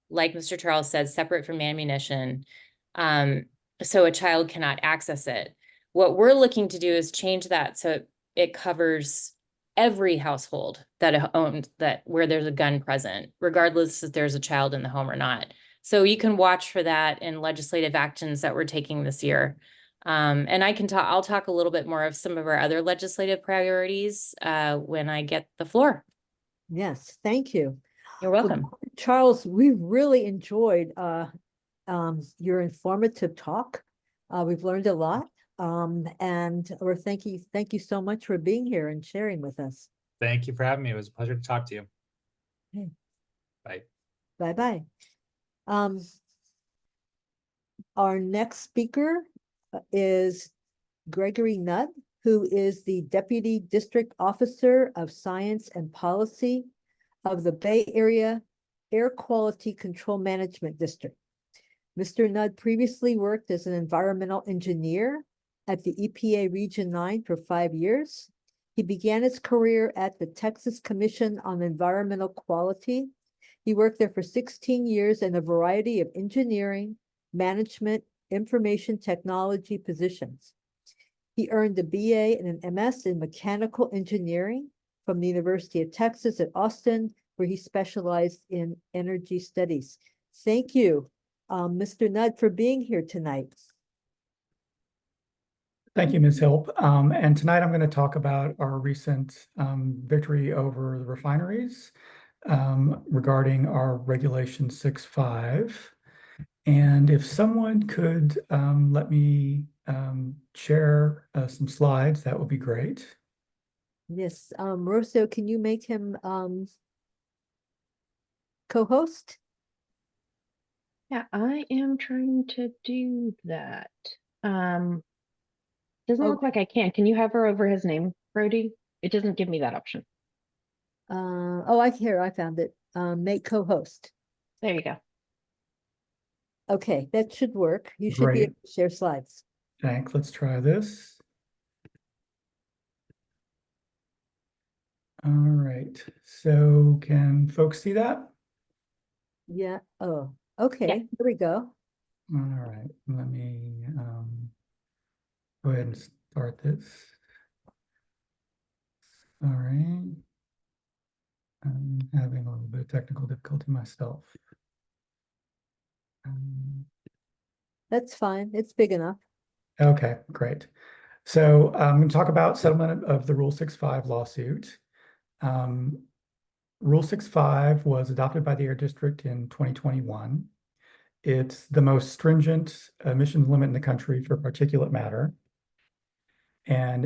like Mr. Charles said, separate from ammunition, so a child cannot access it. What we're looking to do is change that so it covers every household that owns that where there's a gun present, regardless if there's a child in the home or not. So you can watch for that in legislative actions that we're taking this year. And I'll talk a little bit more of some of our other legislative priorities when I get the floor. Yes, thank you. You're welcome. Well, Charles, we really enjoyed your informative talk. We've learned a lot. And we're thank you so much for being here and sharing with us. Thank you for having me. It was a pleasure to talk to you. Okay. Bye. Bye-bye. Our next speaker is Gregory Nudd, who is the Deputy District Officer of Science and Policy of the Bay Area Air Quality Control Management District. Mr. Nudd previously worked as an environmental engineer at the EPA Region 9 for 5 years. He began his career at the Texas Commission on Environmental Quality. He worked there for 16 years in a variety of engineering, management, information technology positions. He earned a BA and an MS in mechanical engineering from the University of Texas at Austin, where he specialized in energy studies. Thank you, Mr. Nudd, for being here tonight. Thank you, Ms. Hilp. And tonight I'm going to talk about our recent victory over the refineries regarding our Regulation 6.5. And if someone could let me share some slides, that would be great. Yes, Rosso, can you make him co-host? Yeah, I am trying to do that. Doesn't look like I can. Can you hover over his name, Brodie? It doesn't give me that option. Oh, I found it. Make co-host. There you go. Okay, that should work. You should be able to share slides. Thanks. Let's try this. All right. So can folks see that? Yeah. Oh, okay. Yeah. Here we go. All right. Let me go ahead and start this. All right. I'm having a little bit of technical difficulty myself. That's fine. It's big enough. Okay, great. So I'm going to talk about settlement of the Rule 6.5 lawsuit. Rule 6.5 was adopted by the Air District in 2021. It's the most stringent emissions limit in the country for particulate matter, and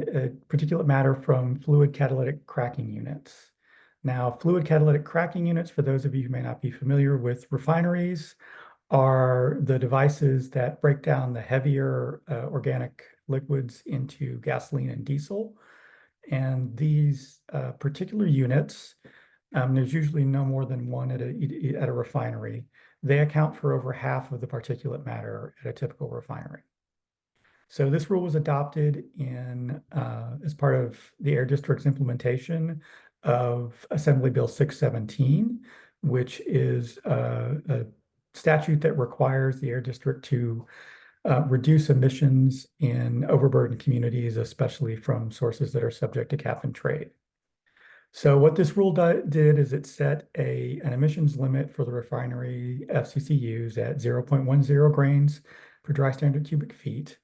particulate matter from fluid catalytic cracking units. Now, fluid catalytic cracking units, for those of you who may not be familiar with refineries, are the devices that break down the heavier organic liquids into gasoline and diesel. And these particular units, there's usually no more than one at a refinery. They account for over half of the particulate matter at a typical refinery. So this rule was adopted as part of the Air District's implementation of Assembly Bill 617, which is a statute that requires the Air District to reduce emissions in overburdened communities, especially from sources that are subject to cap and trade. So what this rule did is it set an emissions limit for the refinery FCCUs at 0.10 grains per dry standard cubic feet.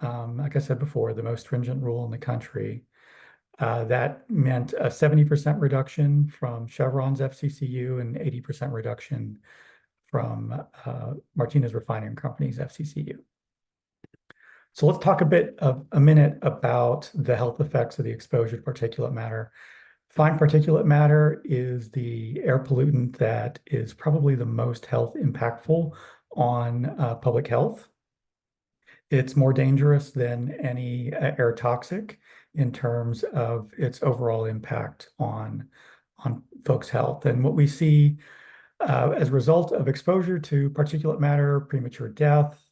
Like I said before, the most stringent rule in the country. That meant a 70% reduction from Chevron's FCCU and 80% reduction from Martinez Refining Company's FCCU. So let's talk a minute about the health effects of the exposure to particulate matter. Fine particulate matter is the air pollutant that is probably the most health impactful on public health. It's more dangerous than any air toxic in terms of its overall impact on folks' health. And what we see as a result of exposure to particulate matter, premature death,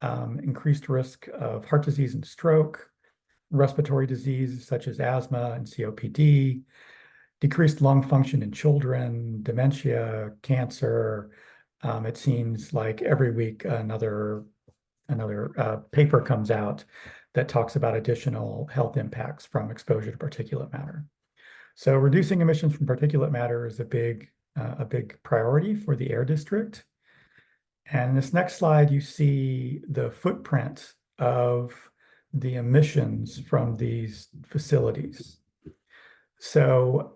increased risk of heart disease and stroke, respiratory diseases such as asthma and COPD, decreased lung function in children, dementia, cancer. It seems like every week another paper comes out that talks about additional health impacts from exposure to particulate matter. So reducing emissions from particulate matter is a big priority for the Air District. And in this next slide, you see the footprint of the emissions from these facilities. So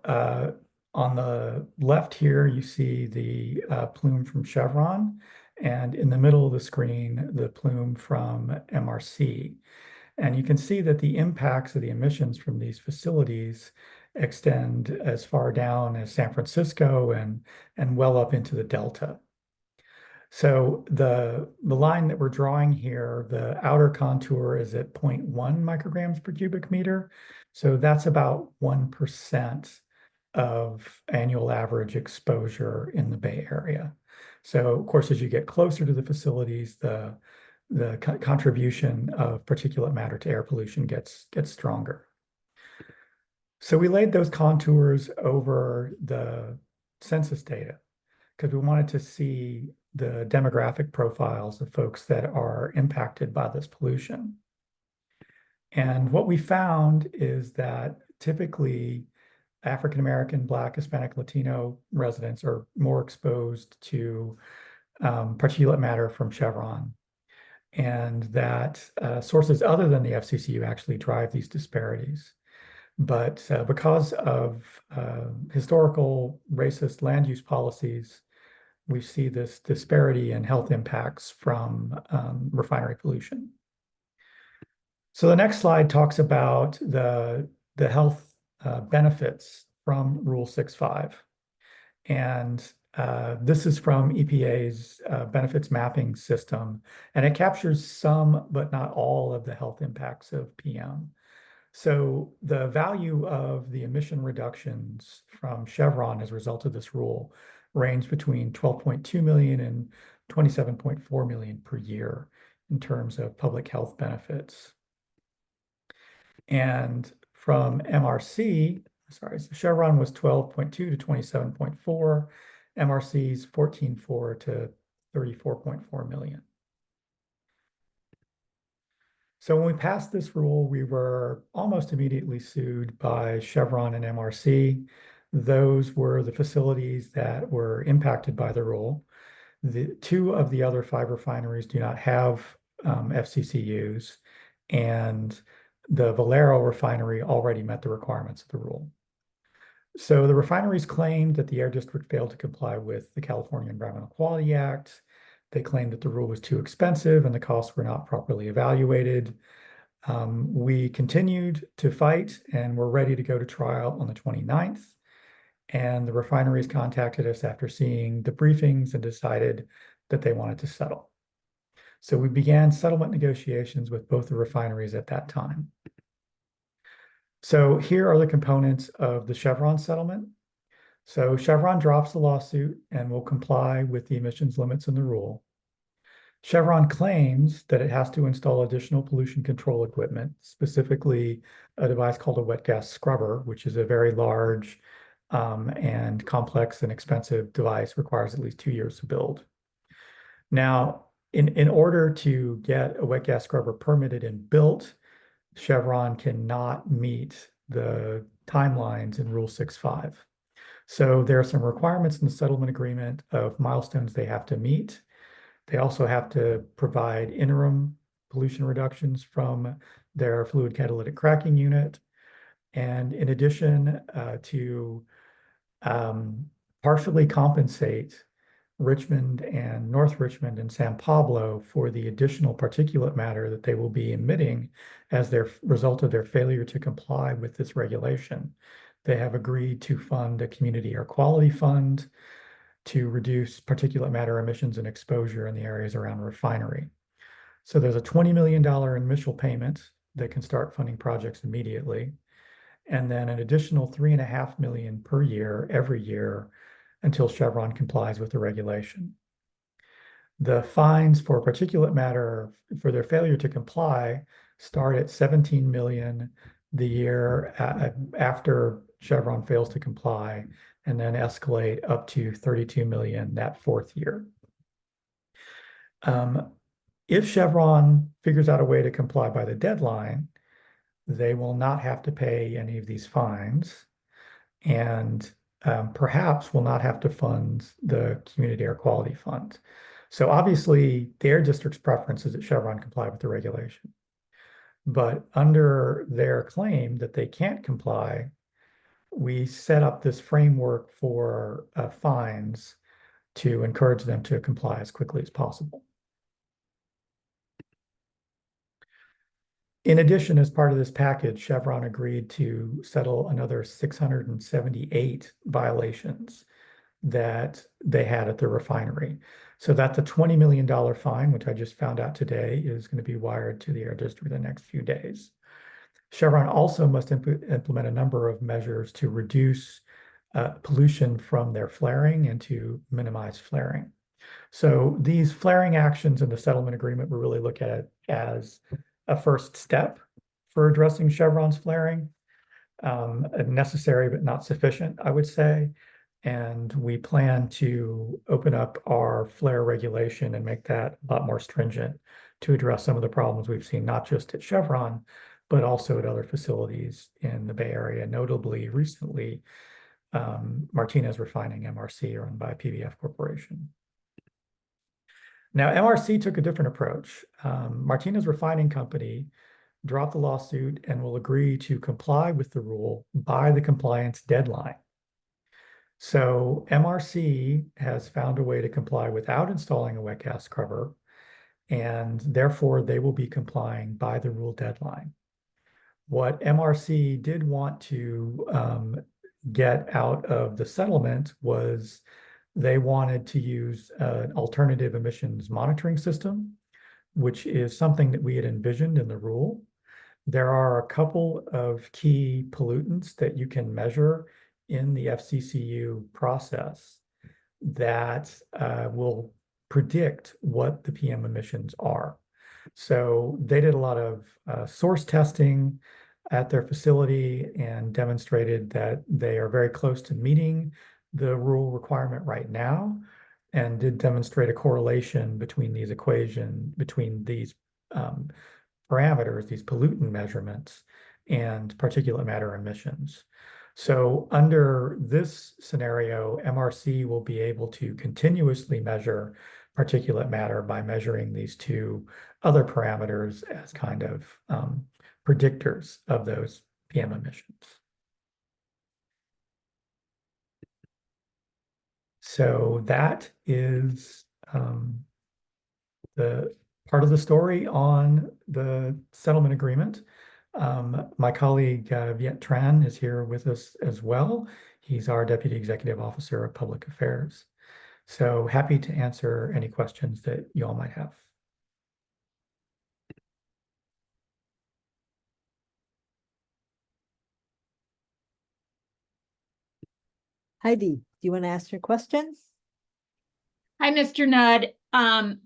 on the left here, you see the plume from Chevron, and in the middle of the screen, the plume from MRC. And you can see that the impacts of the emissions from these facilities extend as far down as San Francisco and well up into the Delta. So the line that we're drawing here, the outer contour is at 0.1 micrograms per cubic meter. So that's about 1% of annual average exposure in the Bay Area. So of course, as you get closer to the facilities, the contribution of particulate matter to air pollution gets stronger. So we laid those contours over the census data because we wanted to see the demographic profiles of folks that are impacted by this pollution. And what we found is that typically African-American, Black, Hispanic, Latino residents are more exposed to particulate matter from Chevron, and that sources other than the FCCU actually drive these disparities. But because of historical racist land use policies, we see this disparity in health impacts from refinery pollution. So the next slide talks about the health benefits from Rule 6.5. And this is from EPA's benefits mapping system, and it captures some, but not all of the health impacts of PM. So the value of the emission reductions from Chevron as a result of this rule range between 12.2 million and 27.4 million per year in terms of public health benefits. And from MRC, so Chevron was 12.2 to 27.4, MRC's 14.4 to 34.4 million. So when we passed this rule, we were almost immediately sued by Chevron and MRC. Those were the facilities that were impacted by the rule. The two of the other 5 refineries do not have FCCUs, and the Valero refinery already met the requirements of the rule. So the refineries claimed that the Air District failed to comply with the California Environmental Quality Act. They claimed that the rule was too expensive and the costs were not properly evaluated. We continued to fight and were ready to go to trial on the 29th. And the refineries contacted us after seeing the briefings and decided that they wanted to settle. So we began settlement negotiations with both the refineries at that time. So here are the components of the Chevron settlement. So Chevron drops the lawsuit and will comply with the emissions limits in the rule. Chevron claims that it has to install additional pollution control equipment, specifically a device called a wet gas scrubber, which is a very large and complex and expensive device, requires at least 2 years to build. Now, in order to get a wet gas scrubber permitted and built, Chevron cannot meet the timelines in Rule 6.5. So there are some requirements in the settlement agreement of milestones they have to meet. They also have to provide interim pollution reductions from their fluid catalytic cracking unit. And in addition to partially compensate Richmond and North Richmond and San Pablo for the additional particulate matter that they will be emitting as their result of their failure to comply with this regulation. They have agreed to fund a community air quality fund. to reduce particulate matter emissions and exposure in the areas around the refinery. So there's a $20 million initial payment that can start funding projects immediately, and then an additional $3.5 million per year, every year, until Chevron complies with the regulation. The fines for particulate matter for their failure to comply start at 17 million the year after Chevron fails to comply, and then escalate up to 32 million that fourth year. If Chevron figures out a way to comply by the deadline, they will not have to pay any of these fines, and perhaps will not have to fund the Community Air Quality Fund. So obviously, their district's preference is that Chevron comply with the regulation. But under their claim that they can't comply, we set up this framework for fines to encourage them to comply as quickly as possible. In addition, as part of this package, Chevron agreed to settle another 678 violations that they had at the refinery. So that's a $20 million fine, which I just found out today is going to be wired to the Air District in the next few days. Chevron also must implement a number of measures to reduce pollution from their flaring and to minimize flaring. So these flaring actions in the settlement agreement, we really look at it as a first step for addressing Chevron's flaring, necessary but not sufficient, I would say. And we plan to open up our flare regulation and make that a lot more stringent to address some of the problems we've seen, not just at Chevron, but also at other facilities in the Bay Area, notably recently, Martinez Refining, MRC, owned by PBF Corporation. Now, MRC took a different approach. Martinez Refining Company dropped the lawsuit and will agree to comply with the rule by the compliance deadline. So MRC has found a way to comply without installing a wet gas scrubber, and therefore they will be complying by the rule deadline. What MRC did want to get out of the settlement was they wanted to use an alternative emissions monitoring system, which is something that we had envisioned in the rule. There are a couple of key pollutants that you can measure in the FCCU process that will predict what the PM emissions are. So they did a lot of source testing at their facility and demonstrated that they are very close to meeting the rule requirement right now, and did demonstrate a correlation between these parameters, these pollutant measurements, and particulate matter emissions. So under this scenario, MRC will be able to continuously measure particulate matter by measuring these two other parameters as kind of predictors of those PM emissions. So that is the part of the story on the settlement agreement. My colleague Viet Tran is here with us as well. He's our Deputy Executive Officer of Public Affairs. So happy to answer any questions that you all might have. Heidi, do you want to ask your question? Hi, Mr. Nudd.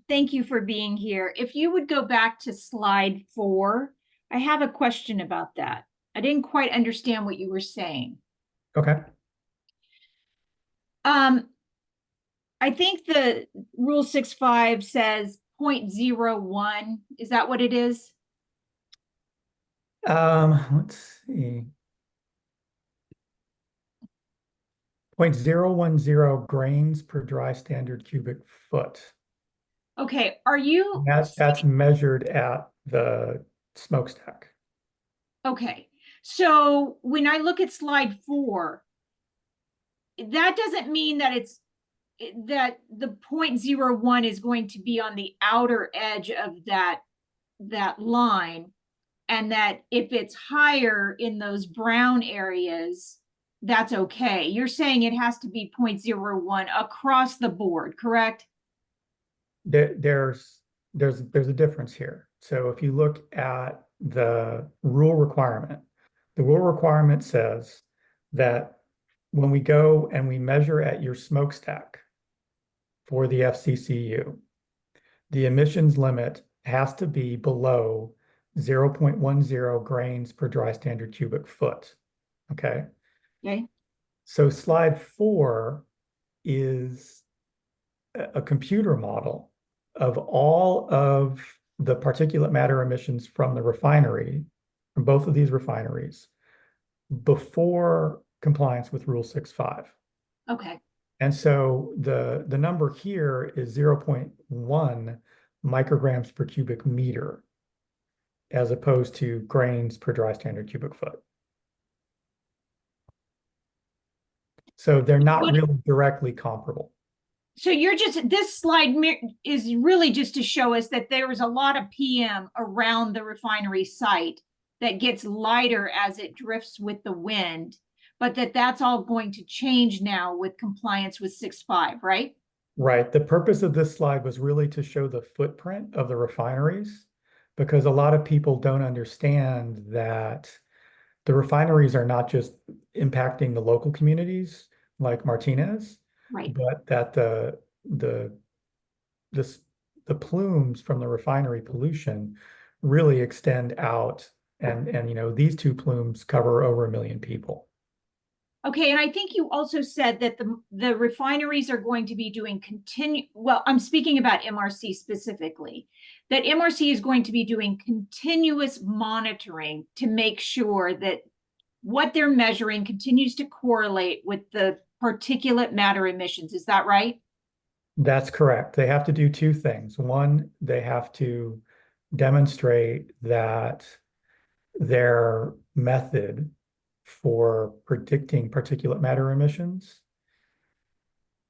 Thank you for being here. If you would go back to slide 4, I have a question about that. I didn't quite understand what you were saying. Okay. I think the Rule 6.5 says 0.01. Is that what it is? Let's see. 0.010 grains per dry standard cubic foot. Okay, are you? That's measured at the smokestack. Okay, so when I look at slide 4, that doesn't mean that that the 0.01 is going to be on the outer edge of that line, and that if it's higher in those brown areas, that's okay. You're saying it has to be 0.01 across the board, correct? There's a difference here. So if you look at the rule requirement, the rule requirement says that when we go and we measure at your smokestack for the FCCU, the emissions limit has to be below 0.10 grains per dry standard cubic foot. Okay. Okay. So slide 4 is a computer model of all of the particulate matter emissions from the refinery, from both of these refineries, before compliance with Rule 6.5. Okay. And so the number here is 0.1 micrograms per cubic meter, as opposed to grains per dry standard cubic foot. So they're not really directly comparable. So you're just, this slide is really just to show us that there is a lot of PM around the refinery site that gets lighter as it drifts with the wind, but that's all going to change now with compliance with 6.5, right? Right. The purpose of this slide was really to show the footprint of the refineries, because a lot of people don't understand that the refineries are not just impacting the local communities like Martinez, right, but that the plumes from the refinery pollution really extend out, and these two plumes cover over 1 million people. Okay, and I think you also said that the refineries are going to be doing well, I'm speaking about MRC specifically, that MRC is going to be doing continuous monitoring to make sure that what they're measuring continues to correlate with the particulate matter emissions. Is that right? That's correct. They have to do two things. One, they have to demonstrate that their method for predicting particulate matter emissions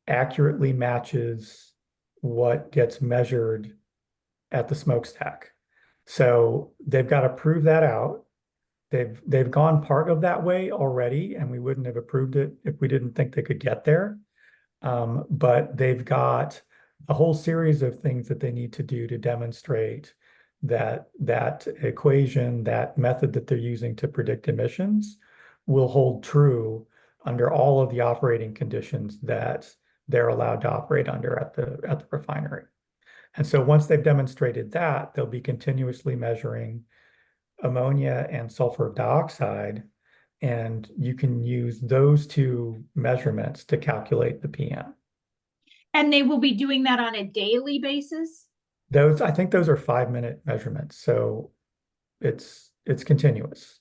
accurately matches what gets measured at the smokestack. So they've got to prove that out. They've gone part of that way already, and we wouldn't have approved it if we didn't think they could get there. But they've got a whole series of things that they need to do to demonstrate that that equation, that method that they're using to predict emissions, will hold true under all of the operating conditions that they're allowed to operate under at the refinery. And so once they've demonstrated that, they'll be continuously measuring ammonia and sulfur dioxide, and you can use those two measurements to calculate the PM. And they will be doing that on a daily basis? I think those are 5-minute measurements, so it's continuous.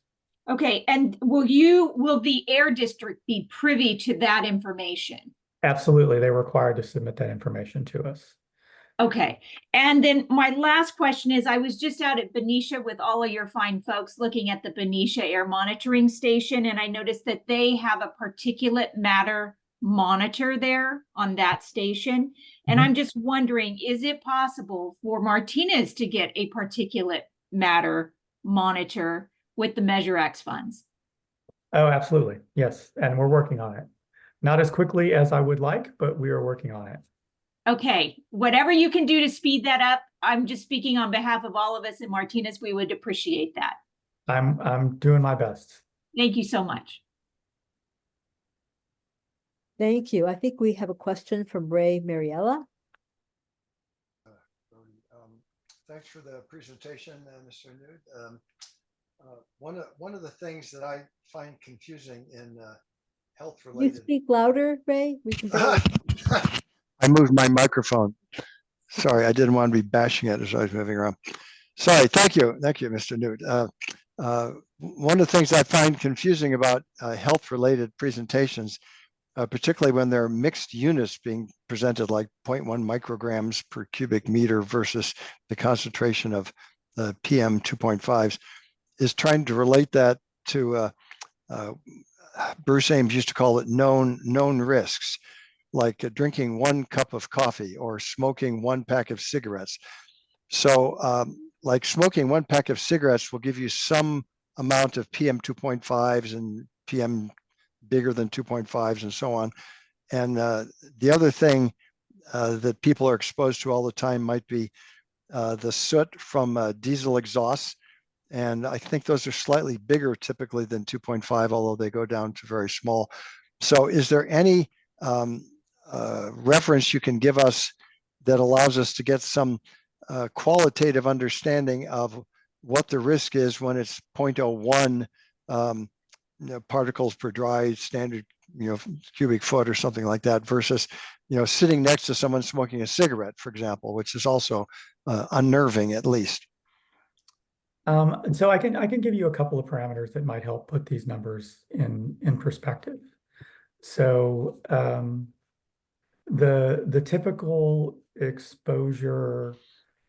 Okay, and will the air district be privy to that information? Absolutely, they're required to submit that information to us. Okay, and then my last question is, I was just out at Benicia with all of your fine folks looking at the Benicia Air Monitoring Station, and I noticed that they have a particulate matter monitor there on that station. And I'm just wondering, is it possible for Martinez to get a particulate matter monitor with the Measure X funds? Oh, absolutely. Yes, and we're working on it. Not as quickly as I would like, but we are working on it. Okay, whatever you can do to speed that up, I'm just speaking on behalf of all of us in Martinez, we would appreciate that. I'm doing my best. Thank you so much. Thank you. I think we have a question from Ray Mariella. Thanks for the presentation, Mr. Nudd. One of the things that I find confusing in health-related. You speak louder, Ray? We can barely... I moved my microphone. Sorry, I didn't want to be bashing it as I was moving around. Sorry, thank you, Mr. Nudd. One of the things I find confusing about health-related presentations, particularly when there are mixed units being presented, like 0.1 micrograms per cubic meter versus the concentration of the PM 2.5s, is trying to relate that to Bruce Ames used to call it known risks, like drinking 1 cup of coffee or smoking 1 pack of cigarettes. So like smoking 1 pack of cigarettes will give you some amount of PM 2.5s and PM bigger than 2.5s and so on. And the other thing that people are exposed to all the time might be the soot from diesel exhausts. And I think those are slightly bigger typically than 2.5, although they go down to very small. So is there any reference you can give us that allows us to get some qualitative understanding of what the risk is when it's 0.01 particles per dry standard cubic foot or something like that versus sitting next to someone smoking a cigarette, for example, which is also unnerving at least. So I can give you a couple of parameters that might help put these numbers in perspective. So the typical exposure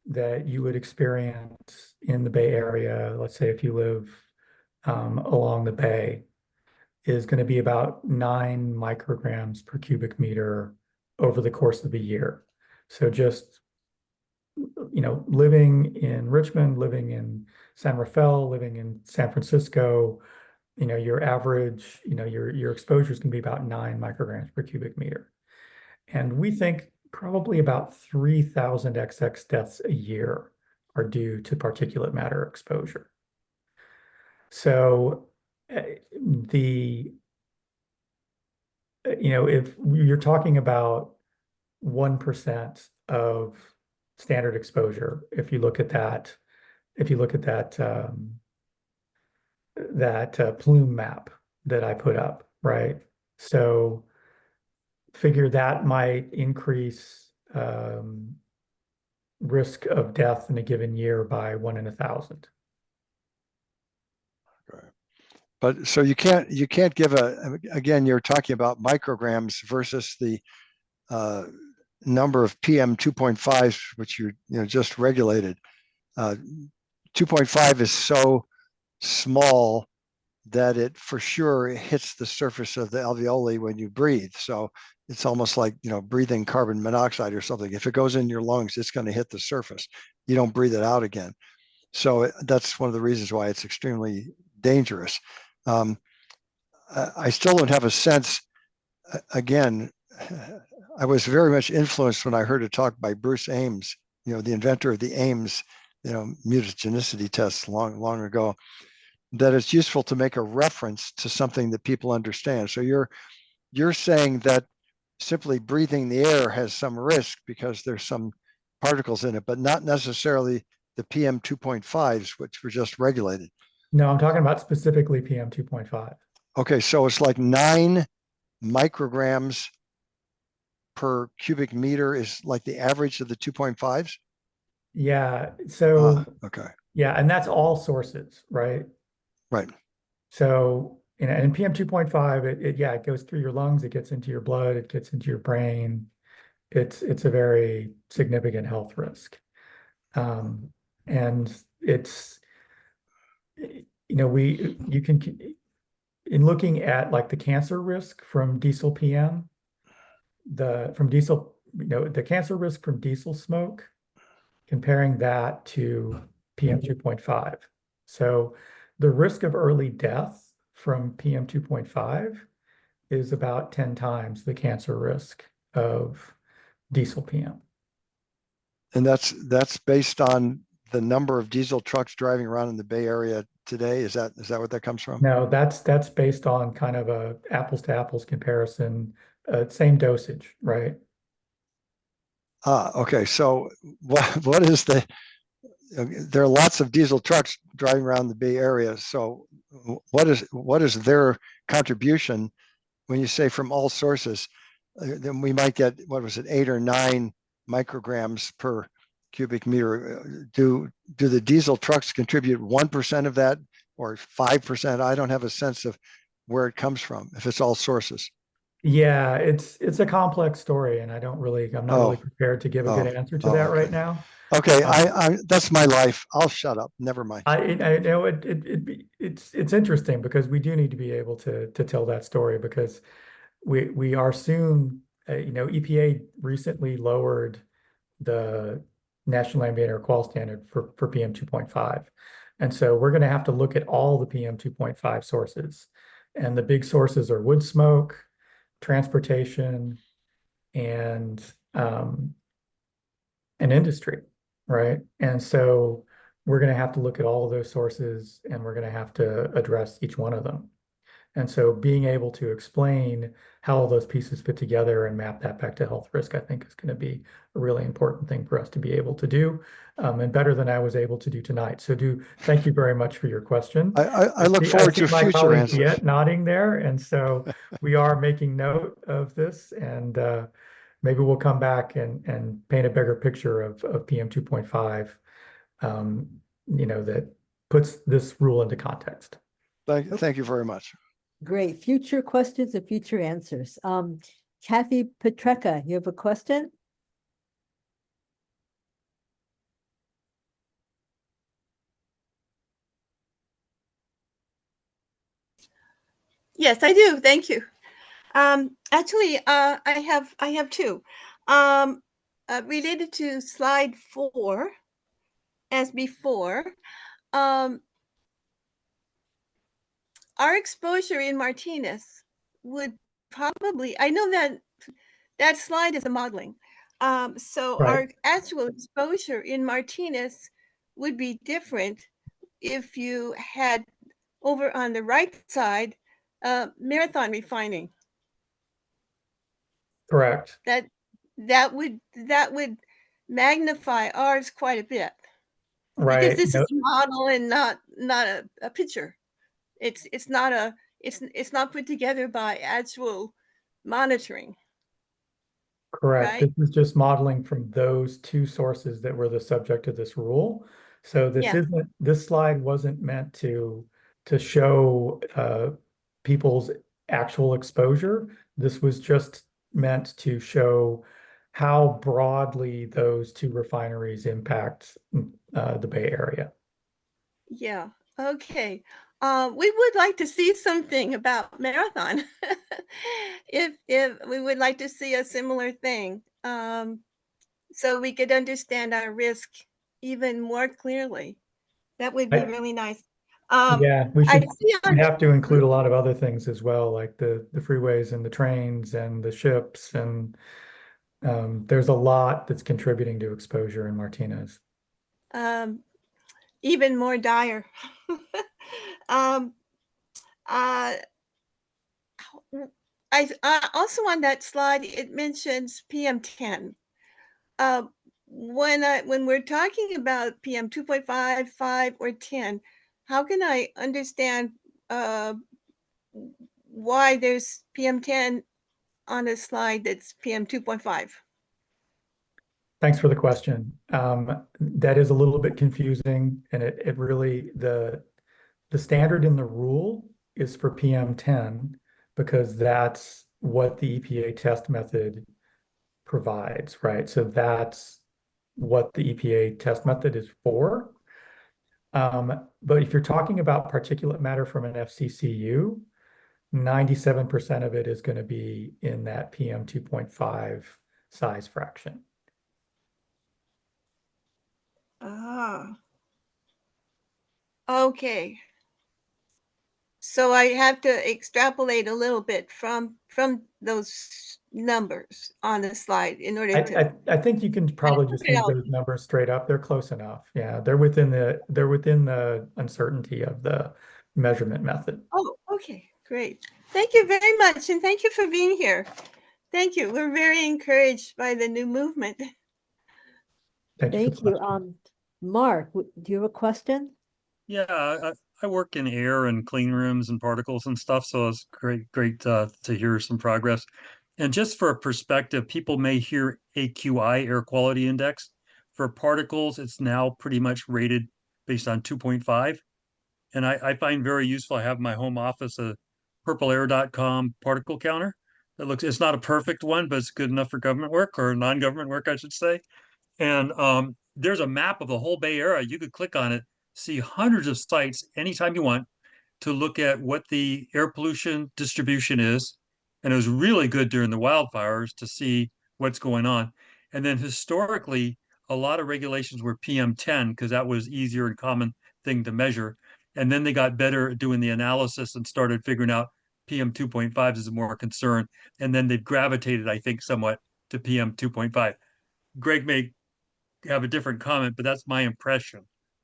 that you would experience in the Bay Area, let's say if you live along the Bay, is going to be about 9 micrograms per cubic meter over the course of the year. So just living in Richmond, living in San Rafael, living in San Francisco, your average, your exposure is going to be about 9 micrograms per cubic meter. And we think probably about 3,000 XX deaths a year are due to particulate matter exposure. So if you're talking about 1% of standard exposure, if you look at that plume map that I put up, right? So figure that might increase risk of death in a given year by 1 in 1,000. Right. But so you can't give again, you're talking about micrograms versus the number of PM 2.5s, which you just regulated. 2.5 is so small that it for sure hits the surface of the alveoli when you breathe. So it's almost like breathing carbon monoxide or something. If it goes in your lungs, it's going to hit the surface. You don't breathe it out again. So that's one of the reasons why it's extremely dangerous. I still don't have a sense. Again, I was very much influenced when I heard a talk by Bruce Ames, the inventor of the Ames, mutagenicity tests long ago, that it's useful to make a reference to something that people understand. So you're saying that simply breathing the air has some risk because there's some particles in it, but not necessarily the PM 2.5s, which were just regulated. No, I'm talking about specifically PM 2.5. Okay, so it's like 9 micrograms per cubic meter is like the average of the 2.5s? Yeah, so okay. Yeah, and that's all sources, right? Right. So, and PM 2.5, it goes through your lungs, it gets into your blood, it gets into your brain. It's a very significant health risk. And it's, you can, in looking at like the cancer risk from diesel PM, the cancer risk from diesel smoke, comparing that to PM 2.5. So the risk of early death from PM 2.5 is about 10 times the cancer risk of diesel PM. And that's based on the number of diesel trucks driving around in the Bay Area today. Is that what that comes from? No, that's based on kind of a apples to apples comparison, same dosage, right? Okay. So what is there are lots of diesel trucks driving around the Bay Area. So what is their contribution when you say from all sources? Then we might get, 8 or 9 micrograms per cubic meter. Do the diesel trucks contribute 1% of that or 5%? I don't have a sense of where it comes from if it's all sources. Yeah, it's a complex story, and I'm not really prepared to give a good answer to that right now. Okay, I that's my life. I'll shut up. Never mind. I know it's interesting because we do need to be able to tell that story because we are soon, EPA recently lowered the National Ambient Air Quality Standard for PM 2.5. And so we're going to have to look at all the PM 2.5 sources And the big sources are wood smoke, transportation, and industry, right? And so we're going to have to look at all of those sources, and we're going to have to address each one of them. And so being able to explain how all those pieces fit together and map that back to health risk, I think is going to be a really important thing for us to be able to do, and better than I was able to do tonight. So thank you very much for your question. I look forward to my future colleague answers. Viet nodding there. And so we are making note of this, and maybe we'll come back and paint a bigger picture of PM 2.5, that puts this rule into context. Thank you very much. Great. Future questions and future answers. Kathy Petreka, you have a question? Yes, I do. Thank you. Actually, I have two. Related to slide 4, as before, our exposure in Martinez would probably, I know that slide is a modeling. So Right. our actual exposure in Martinez would be different if you had over on the right side, Marathon refining. Correct. That would magnify ours quite a bit. Right. Because this is a model and not a picture. It's not put together by actual monitoring. Correct. Right? This is just modeling from those two sources that were the subject of this rule. So this slide wasn't meant to show people's actual exposure. This was just meant to show how broadly those two refineries impact the Bay Area. Yeah. Okay. We would like to see something about Marathon. if we would like to see a similar thing, so we could understand our risk even more clearly. That would be really nice. Yeah, we have to include a lot of other things as well, like the freeways and the trains and the ships, and there's a lot that's contributing to exposure in Martinez. Even more dire. I also on that slide it mentions PM10. When we're talking about PM 2.5, 5, or 10, how can I understand why there's PM10 on a slide that's PM 2.5? Thanks for the question. That is a little bit confusing, and it really, the standard in the rule is for PM10 because that's what the EPA test method provides, right? So that's what the EPA test method is for. But if you're talking about particulate matter from an FCCU, 97% of it is going to be in that PM 2.5 size fraction. Okay. So I have to extrapolate a little bit from those numbers on the slide in order to. I think you can probably just use those numbers straight up. They're close enough. Yeah, they're within the uncertainty of the measurement method. Oh, okay, great. Thank you very much, and thank you for being here. Thank you. We're very encouraged by the new movement. Thank you. Mark, do you have a question? Yeah, I work in air and clean rooms and particles and stuff, so it's great to hear some progress. And just for a perspective, people may hear AQI, air quality index. For particles, it's now pretty much rated based on 2.5. And I find very useful. I have in my home office a purpleair.com particle counter. It's not a perfect one, but it's good enough for government work or non-government work, I should say. And there's a map of the whole Bay Area. You could click on it, see hundreds of sites anytime you want to look at what the air pollution distribution is. And it was really good during the wildfires to see what's going on. And then historically, a lot of regulations were PM10 because that was easier and common thing to measure. And then they got better at doing the analysis and started figuring out PM 2.5 is more concern. And then they've gravitated, I think, somewhat to PM 2.5. Greg may have a different comment, but that's my impression.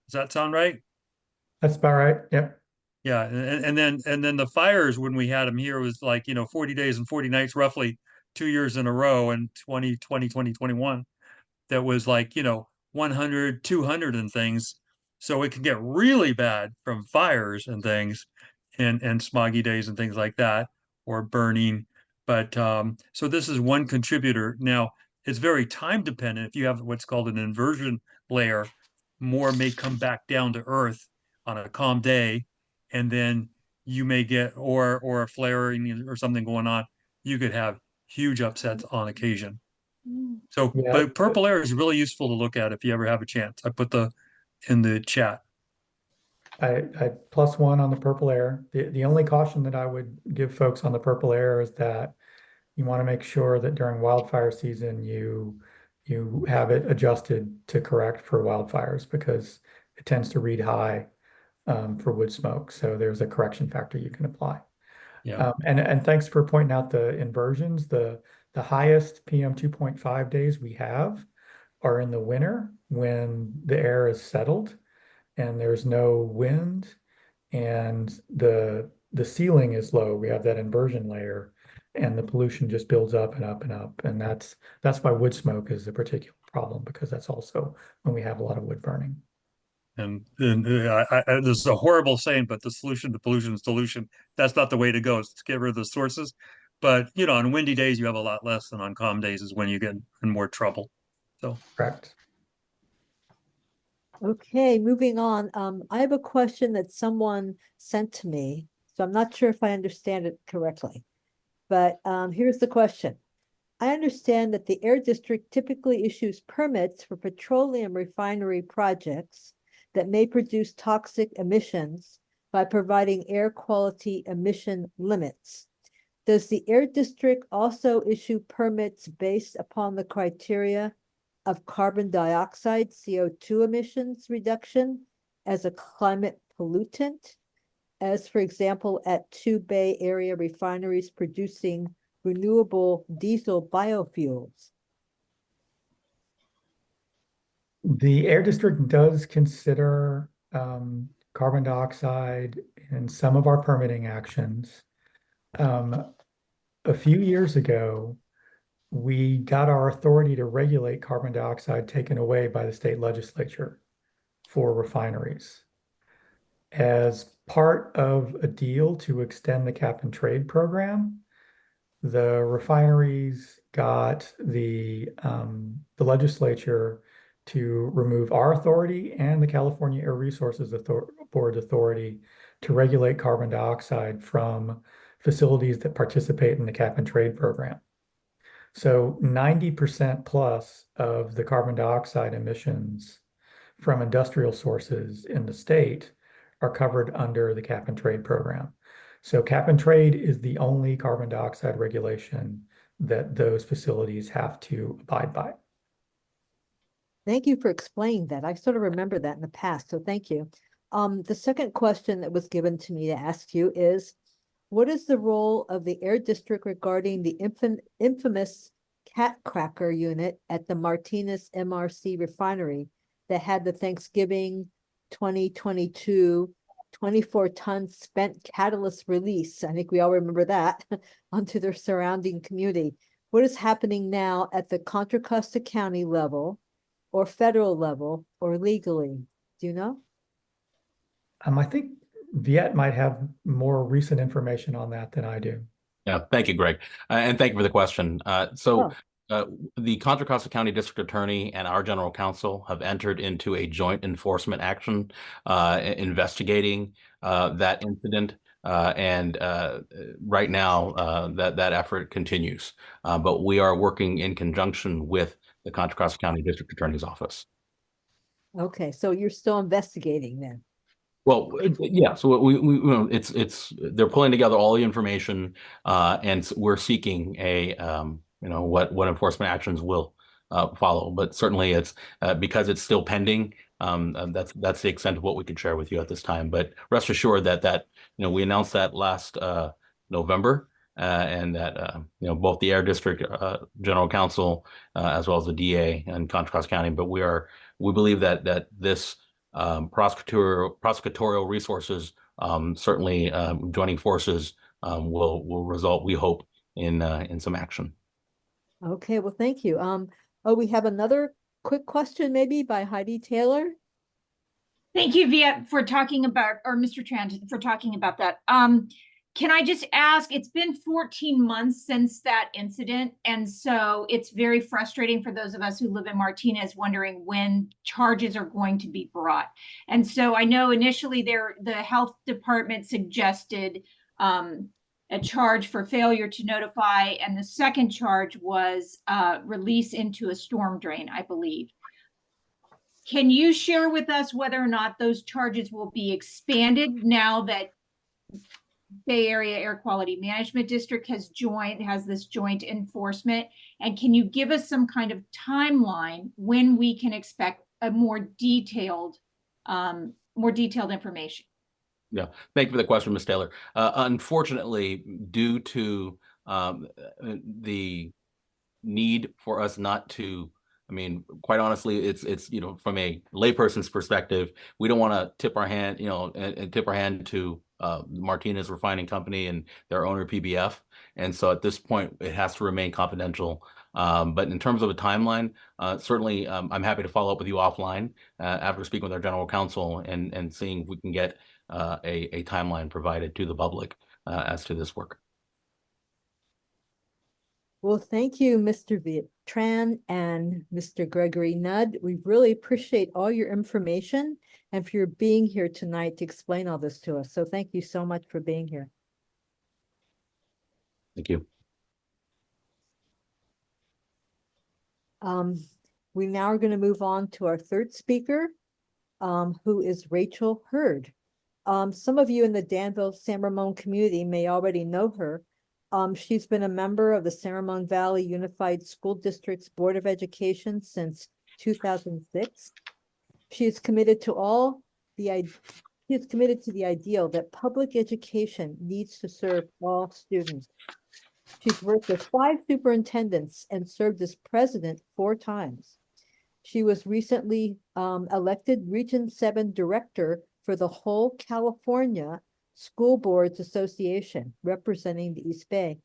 Does that sound right? That's about right. Yep. Yeah, and then the fires when we had them here was like, 40 days and 40 nights, roughly 2 years in a row in 2020, 2021. That was like, 100, 200 and things. So it can get really bad from fires and things and smoggy days and things like that, or burning. But so this is one contributor. Now, it's very time dependent. If you have what's called an inversion layer, more may come back down to earth on a calm day, and then you may get or a flaring or something going on. You could have huge upsets on occasion. So, Yeah. but purple air is really useful to look at if you ever have a chance. I put in the chat. I +1 on the purple air. The only caution that I would give folks on the purple air is that you want to make sure that during wildfire season you have it adjusted to correct for wildfires, because it tends to read high for wood smoke. So there's a correction factor you can apply. Yeah. And thanks for pointing out the inversions. The highest PM 2.5 days we have are in the winter when the air is settled and there's no wind and the ceiling is low. We have that inversion layer and the pollution just builds up and up and up. And that's why wood smoke is a particular problem, because that's also when we have a lot of wood burning. And this is a horrible saying, but the solution to pollution is dilution. That's not the way to go. It's to get rid of the sources. But, on windy days, you have a lot less than on calm days is when you get in more trouble. So, correct. Okay, moving on. I have a question that someone sent to me, so I'm not sure if I understand it correctly. But here's the question. I understand that the Air District typically issues permits for petroleum refinery projects that may produce toxic emissions by providing air quality emission limits. Does the Air District also issue permits based upon the criteria of carbon dioxide, CO2 emissions reduction as a climate pollutant, as for example, at 2 Bay Area refineries producing renewable diesel biofuels? The Air District does consider carbon dioxide in some of our permitting actions. A few years ago, we got our authority to regulate carbon dioxide taken away by the state legislature for refineries. As part of a deal to extend the cap and trade program, the refineries got the legislature to remove our authority and the California Air Resources Board authority to regulate carbon dioxide from facilities that participate in the cap and trade program. So 90% plus of the carbon dioxide emissions from industrial sources in the state are covered under the cap and trade program. So cap and trade is the only carbon dioxide regulation that those facilities have to abide by. Thank you for explaining that. I sort of remember that in the past, so thank you. The second question that was given to me to ask you is, what is the role of the Air District regarding the infamous cat cracker unit at the Martinez MRC refinery that had the Thanksgiving 2022 24-ton spent catalyst release? I think we all remember that onto the surrounding community. What is happening now at the Contra Costa County level or federal level or legally? Do you know? I think Viet might have more recent information on that than I do. Yeah, thank you, Greg. And thank you for the question. The Contra Costa County District Attorney and our General Counsel have entered into a joint enforcement action investigating that incident. And right now, that effort continues. But we are working in conjunction with the Contra Costa County District Attorney's Office. Okay, so you're still investigating then? Well, yeah. So it's they're pulling together all the information, and we're seeking a what enforcement actions will follow. But certainly, it's because it's still pending. That's the extent of what we could share with you at this time. But rest assured that we announced that last November. And that both the Air District General Counsel as well as the DA and Contra Costa County, but we believe that this prosecutorial resources certainly joining forces will result, we hope, in some action. Okay, well, thank you. Oh, we have another quick question maybe by Heidi Taylor. Thank you, Viet, for talking about, or Mr. Tran, for talking about that. Can I just ask, it's been 14 months since that incident, and so it's very frustrating for those of us who live in Martinez wondering when charges are going to be brought. And so I know initially the health department suggested a charge for failure to notify, and the second charge was release into a storm drain, I believe. Can you share with us whether or not those charges will be expanded now that Bay Area Air Quality Management District has this joint enforcement? And can you give us some kind of timeline when we can expect a more detailed information? Yeah, thank you for the question, Ms. Taylor. Unfortunately, due to the need for us not to, I mean, quite honestly, it's from a layperson's perspective, we don't want to tip our hand, and tip our hand to Martinez Refining Company and their owner PBF. And so at this point, it has to remain confidential. But in terms of a timeline, certainly I'm happy to follow up with you offline after speaking with our general counsel and seeing if we can get a timeline provided to the public as to this work. Well, thank you, Mr. Viet-Tran and Mr. Gregory Nudd. We really appreciate all your information and for your being here tonight to explain all this to us. So thank you so much for being here. Thank you. We now are going to move on to our third speaker, who is Rachel Hurd. Some of you in the Danville-San Ramon community may already know her. She's been a member of the San Ramon Valley Unified School District's Board of Education since 2006. She is committed to the ideal that public education needs to serve all students. She's worked with 5 superintendents and served as president 4 times. She was recently elected Region 7 director for the whole California School Boards Association, representing the East Bay.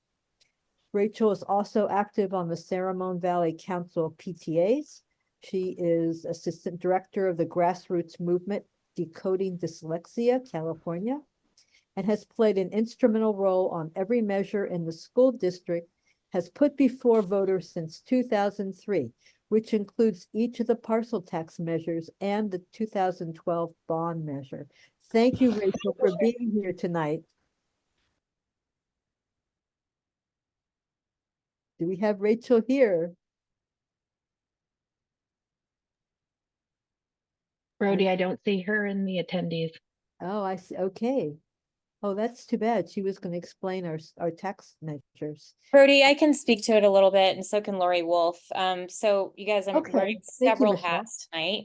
Rachel is also active on the San Ramon Valley Council of PTAs. She is assistant director of the grassroots movement Decoding Dyslexia, California, and has played an instrumental role on every measure in the school district has put before voters since 2003, which includes each of the parcel tax measures and the 2012 bond measure. Thank you, Rachel, for being here tonight. Do we have Rachel here? Brodie, I don't see her in the attendees. Oh, I see. Okay. Oh, that's too bad. She was going to explain our tax measures. Brodie, I can speak to it a little bit, and so can Laurie Wolfe. So you guys, I'm wearing several hats tonight.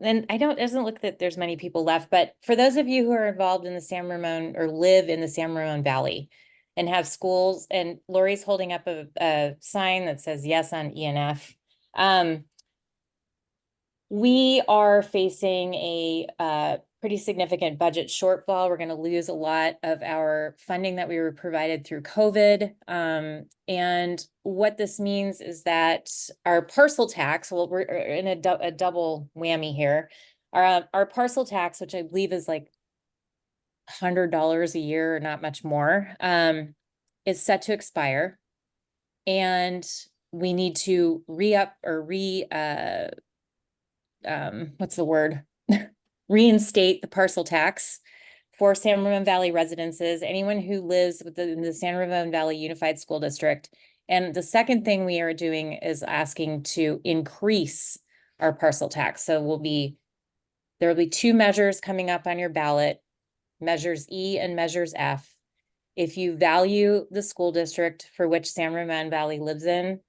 And it doesn't look that there's many people left, but for those of you who are involved in the San Ramon or live in the San Ramon Valley and have schools, and Laurie's holding up a sign that says yes on ENF. We are facing a pretty significant budget shortfall. We're going to lose a lot of our funding that we were provided through COVID. And what this means is that our parcel tax, well, we're in a double whammy here. Our parcel tax, which I believe is like $100 a year or not much more, is set to expire. And we need to reinstate the parcel tax for San Ramon Valley residences, anyone who lives within the San Ramon Valley Unified School District. And the second thing we are doing is asking to increase our parcel tax. So there will be 2 measures coming up on your ballot, measures E and measures F. If you value the school district for which San Ramon Valley lives in,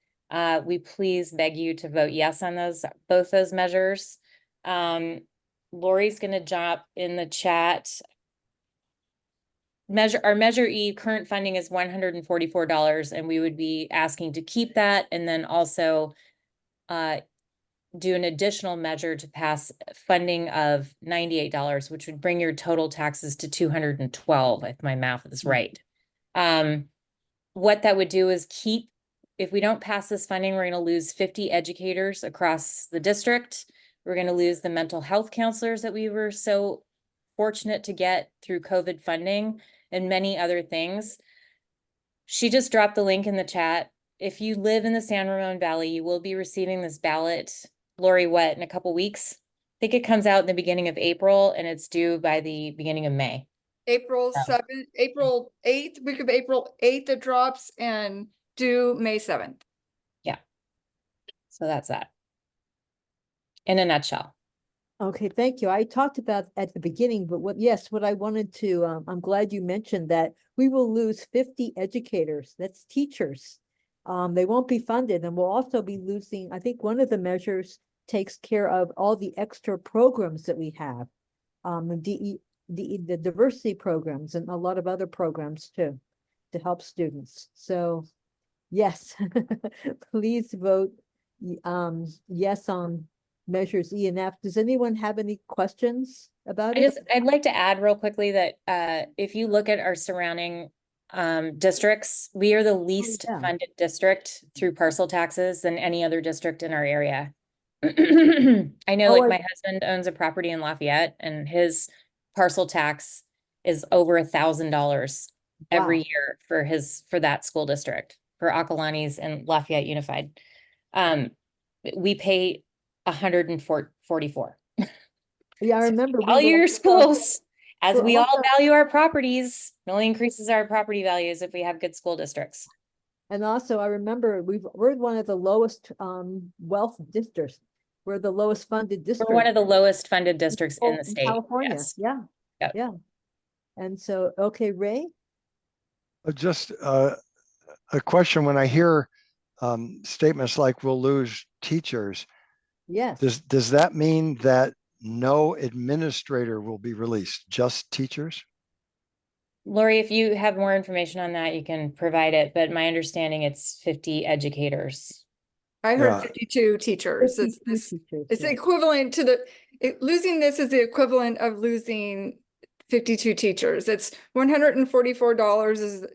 we please beg you to vote yes on both those measures. Laurie's going to drop in the chat our Measure E current funding is $144, and we would be asking to keep that, and then also do an additional measure to pass funding of $98, which would bring your total taxes to $212, if my math is right. What that would do is if we don't pass this funding, we're going to lose 50 educators across the district. We're going to lose the mental health counselors that we were so fortunate to get through COVID funding and many other things. She just dropped the link in the chat. If you live in the San Ramon Valley, you will be receiving this ballot, Laurie, in a couple weeks? I think it comes out in the beginning of April and it's due by the beginning of May. April 7th, April 8th, week of April 8th it drops, and due May 7th. Yeah. So that's that in a nutshell. Okay, thank you. I talked about at the beginning, but what I wanted to, I'm glad you mentioned that we will lose 50 educators. That's teachers. They won't be funded, and we'll also be losing, I think one of the measures takes care of all the extra programs that we have. The diversity programs and a lot of other programs too, to help students. So yes, please vote yes on measures E and F. Does anyone have any questions about it? I'd like to add real quickly that if you look at our surrounding districts, we are the least funded district through parcel taxes than any other district in our area. I know my husband owns a property in Lafayette, and his parcel tax is over $1,000 every year for that school district, for Acalanes and Lafayette Unified. We pay 144. Yeah, I remember. All your schools, as we all value our properties, it only increases our property values if we have good school districts. And also, I remember we're one of the lowest wealth districts. We're the lowest funded district. We're one of the lowest funded districts in the state. California. Yes. Yeah. Yep. Yeah. And so, okay, Ray? Just a question. When I hear statements like we'll lose teachers, yes. Does that mean that no administrator will be released, just teachers? Laurie, if you have more information on that, you can provide it, but my understanding it's 50 educators. I heard 52 teachers. It's equivalent to losing this is the equivalent of losing 52 teachers. It's $144 is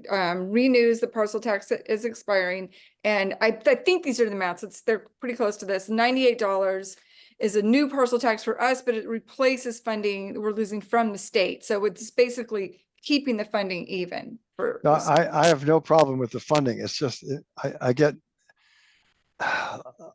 renews the parcel tax that is expiring. And I think these are the maths. They're pretty close to this. $98 is a new parcel tax for us, but it replaces funding we're losing from the state. So it's basically keeping the funding even. No, I have no problem with the funding. It's just I get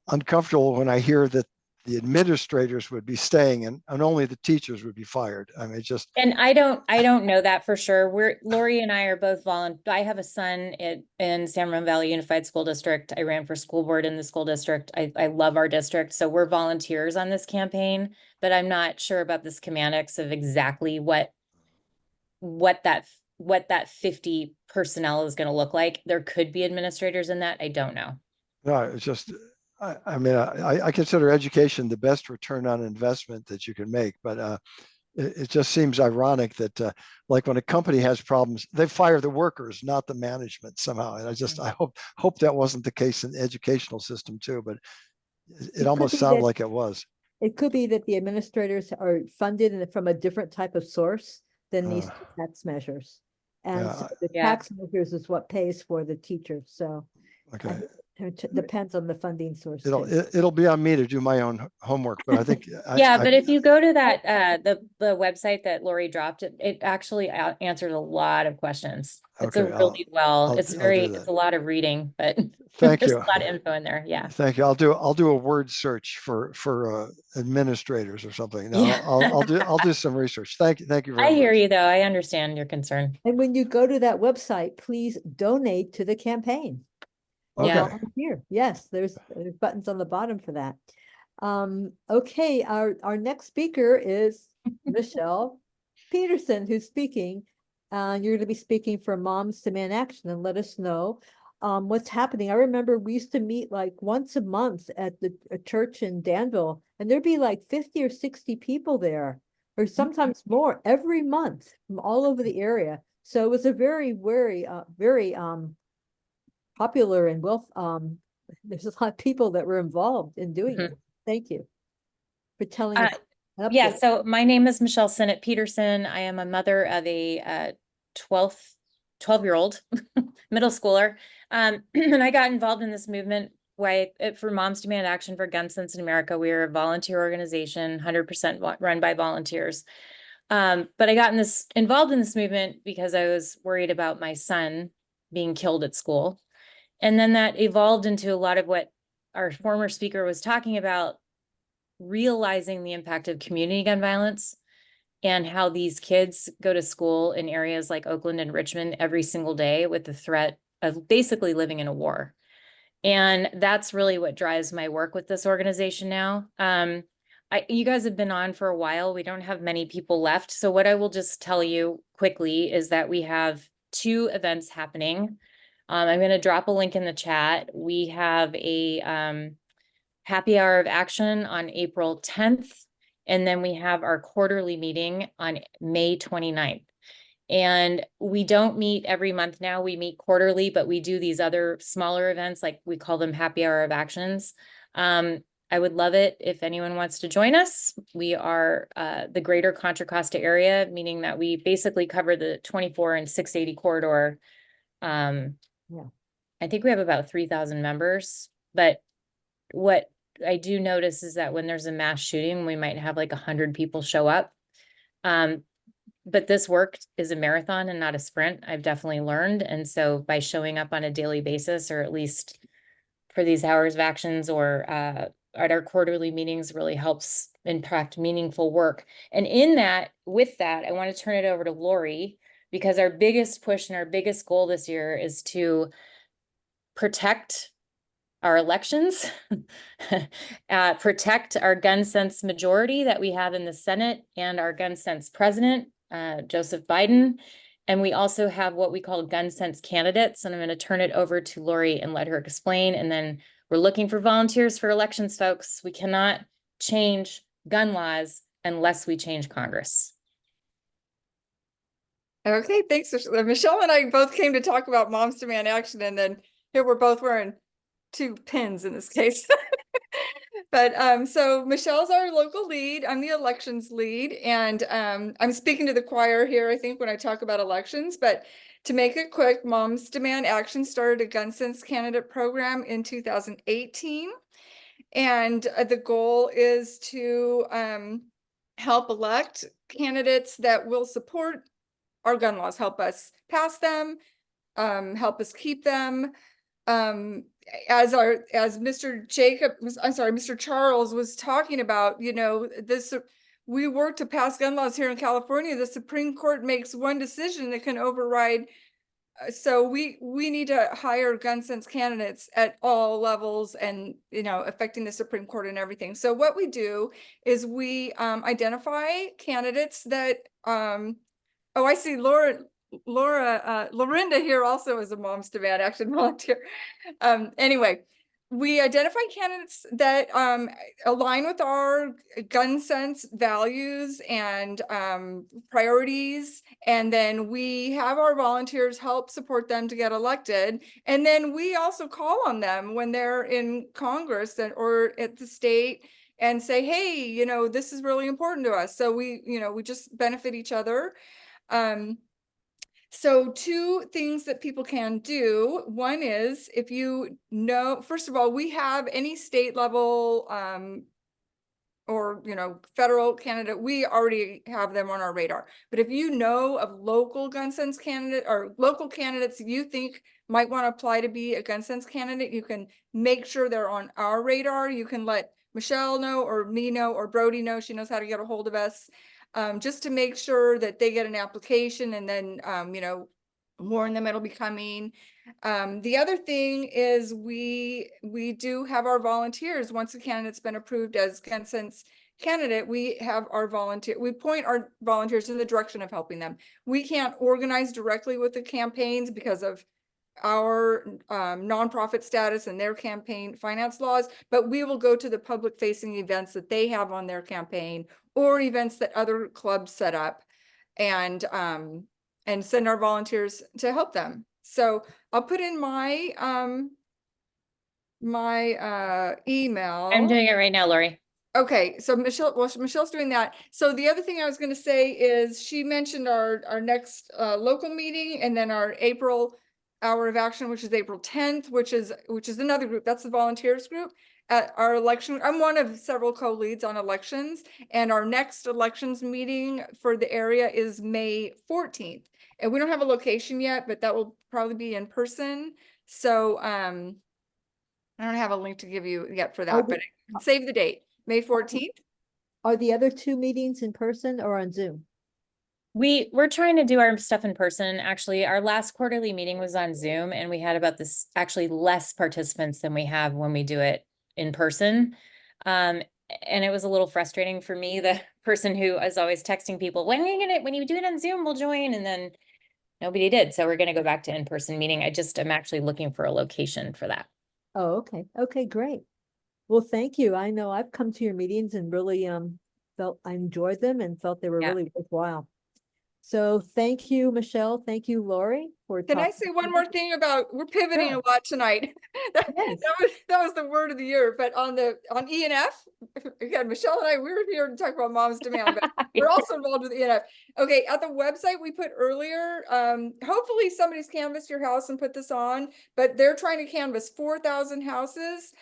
uncomfortable when I hear that the administrators would be staying and only the teachers would be fired. I mean, and I don't know that for sure. Laurie and I are both I have a son in San Ramon Valley Unified School District. I ran for school board in the school district. I love our district. So we're volunteers on this campaign, but I'm not sure about the schematics of exactly what that 50 personnel is going to look like. There could be administrators in that. I don't know. No, it's just, I mean, I consider education the best return on investment that you can make, but it just seems ironic that like when a company has problems, they fire the workers, not the management somehow. And I hope that wasn't the case in the educational system too, but it almost sounded like it was. It could be that the administrators are funded from a different type of source than these tax measures. And so the tax measures is what pays for the teachers. So okay. It depends on the funding source. It'll be on me to do my own homework, but I think but if you go to that the website that Laurie dropped, it actually answers a lot of questions. It's it's a lot of reading, but thank there's you. a lot of info in there. Yeah. Thank you. I'll do a word search for administrators or something. No, I'll do some research. Thank you very much. I hear you though. I understand your concern. And when you go to that website, please donate to the campaign. Volunteer. Yes, there's buttons on the bottom for that. Okay, our next speaker is Michelle Petersen, who's speaking. You're going to be speaking for Moms Demand Action, and let us know what's happening. I remember we used to meet like once a month at a church in Danville, and there'd be like 50 or 60 people there. or sometimes more every month from all over the area. So it was a very popular and there's a lot of people that were involved in doing it. Thank you for telling us. Yeah, so my name is Michelle Sinott Petersen. I am a mother of a 12-year-old middle schooler. And I got involved in this movement for Moms Demand Action for Gun Sense in America. We are a volunteer organization, 100% run by volunteers. But I got involved in this movement because I was worried about my son being killed at school. And then that evolved into a lot of what our former speaker was talking about, realizing the impact of community gun violence and how these kids go to school in areas like Oakland and Richmond every single day with the threat of basically living in a war. And that's really what drives my work with this organization now. You guys have been on for a while. We don't have many people left. So what I will just tell you quickly is that we have 2 events happening. I'm going to drop a link in the chat. We have a happy hour of action on April 10th. And then we have our quarterly meeting on May 29th. And we don't meet every month now, we meet quarterly, but we do these other smaller events, like we call them happy hour of actions. I would love it if anyone wants to join us. We are the greater Contra Costa area, meaning that we basically cover the 24 and 680 corridor. I think we have about 3,000 members, but what I do notice is that when there's a mass shooting, we might have like 100 people show up. But this work is a marathon and not a sprint, I've definitely learned. And so by showing up on a daily basis, or at least for these hours of actions or at our quarterly meetings, really helps impact meaningful work. And with that, I want to turn it over to Laurie, because our biggest push and our biggest goal this year is to protect our elections, protect our gun sense majority that we have in the Senate and our gun sense president, Joseph Biden. And we also have what we call gun sense candidates. And I'm going to turn it over to Laurie and let her explain. And then we're looking for volunteers for elections, folks. We cannot change gun laws unless we change Congress. Okay, thanks. Michelle and I both came to talk about Moms Demand Action, and then here we're both wearing 2 pins in this case. But so Michelle's our local lead. I'm the elections lead, and I'm speaking to the choir here, I think, when I talk about elections. But to make it quick, Moms Demand Action started a gun sense candidate program in 2018. And the goal is to help elect candidates that will support our gun laws, help us pass them, help us keep them. As Mr. Charles was talking about, we work to pass gun laws here in California. The Supreme Court makes one decision that can override. So we need to hire gun sense candidates at all levels and, affecting the Supreme Court and everything. So what we do is we identify candidates that, I see Lorinda here also is a Moms Demand Action volunteer. Anyway, we identify candidates that align with our gun sense values and priorities, and then we have our volunteers help support them to get elected. And then we also call on them when they're in Congress or at the state and say, hey, this is really important to us. So we just benefit each other. So 2 things that people can do. One is, if first of all, we have any state level or federal candidate, we already have them on our radar. But if you know of local gun sense candidate or local candidates you think might want to apply to be a gun sense candidate, you can make sure they're on our radar. You can let Michelle know, or me know, or Brodie know. She knows how to get a hold of us. Just to make sure that they get an application, and then, warn them it'll be coming. The other thing is we do have our volunteers. Once a candidate's been approved as gun sense candidate, we point our volunteers in the direction of helping them. We can't organize directly with the campaigns because of our nonprofit status and their campaign finance laws, but we will go to the public facing events that they have on their campaign or events that other clubs set up and send our volunteers to help them. So I'll put in my email. I'm doing it right now, Laurie. Okay, so Michelle's doing that. So the other thing I was going to say is she mentioned our next local meeting and then our April hour of action, which is April 10th, which is another group. That's the volunteers group at our election. I'm one of several co-leads on elections, and our next elections meeting for the area is May 14th. And we don't have a location yet, but that will probably be in person. So I don't have a link to give you yet for that, but save the date. May 14th. Are the other two meetings in person or on Zoom? We're trying to do our stuff in person. Actually, our last quarterly meeting was on Zoom, and we had about this actually less participants than we have when we do it in person. And it was a little frustrating for me, the person who is always texting people, when you do it on Zoom, we'll join. And then nobody did. So we're going to go back to in-person meeting. I'm actually looking for a location for that. Oh, okay. Okay, great. Well, thank you. I know I've come to your meetings and really felt I enjoyed them and felt they were really worthwhile. So thank you, Michelle. Thank you, Laurie. Can I say one more thing about, we're pivoting a lot tonight. that was the word of the year, but on ENF, again, Michelle and I, we were here to talk about Mom's Demand, but we're also involved with ENF. Okay, at the website we put earlier, hopefully somebody's canvassed your house and put this on, but they're trying to canvass 4,000 houses.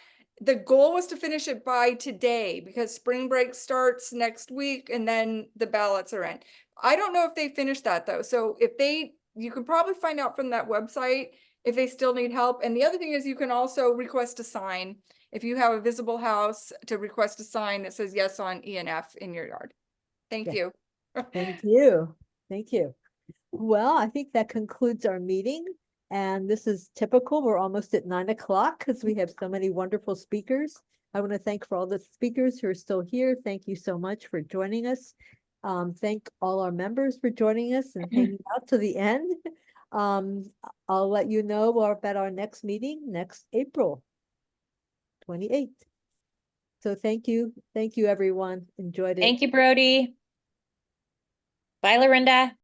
The goal was to finish it by today because spring break starts next week and then the ballots are in. I don't know if they finished that though. So you can probably find out from that website if they still need help. And the other thing is you can also request a sign if you have a visible house to request a sign that says yes on ENF in your yard. Thank you. Thank you. Thank you. Well, I think that concludes our meeting. And this is typical. We're almost at 9 o'clock because we have so many wonderful speakers. I want to thank for all the speakers who are still here. Thank you so much for joining us. Thank all our members for joining us and hanging out to the end. I'll let you know about our next meeting next April 28th. So thank you. Thank you, everyone. Enjoyed it. Thank you, Brodie. Bye, Lorinda.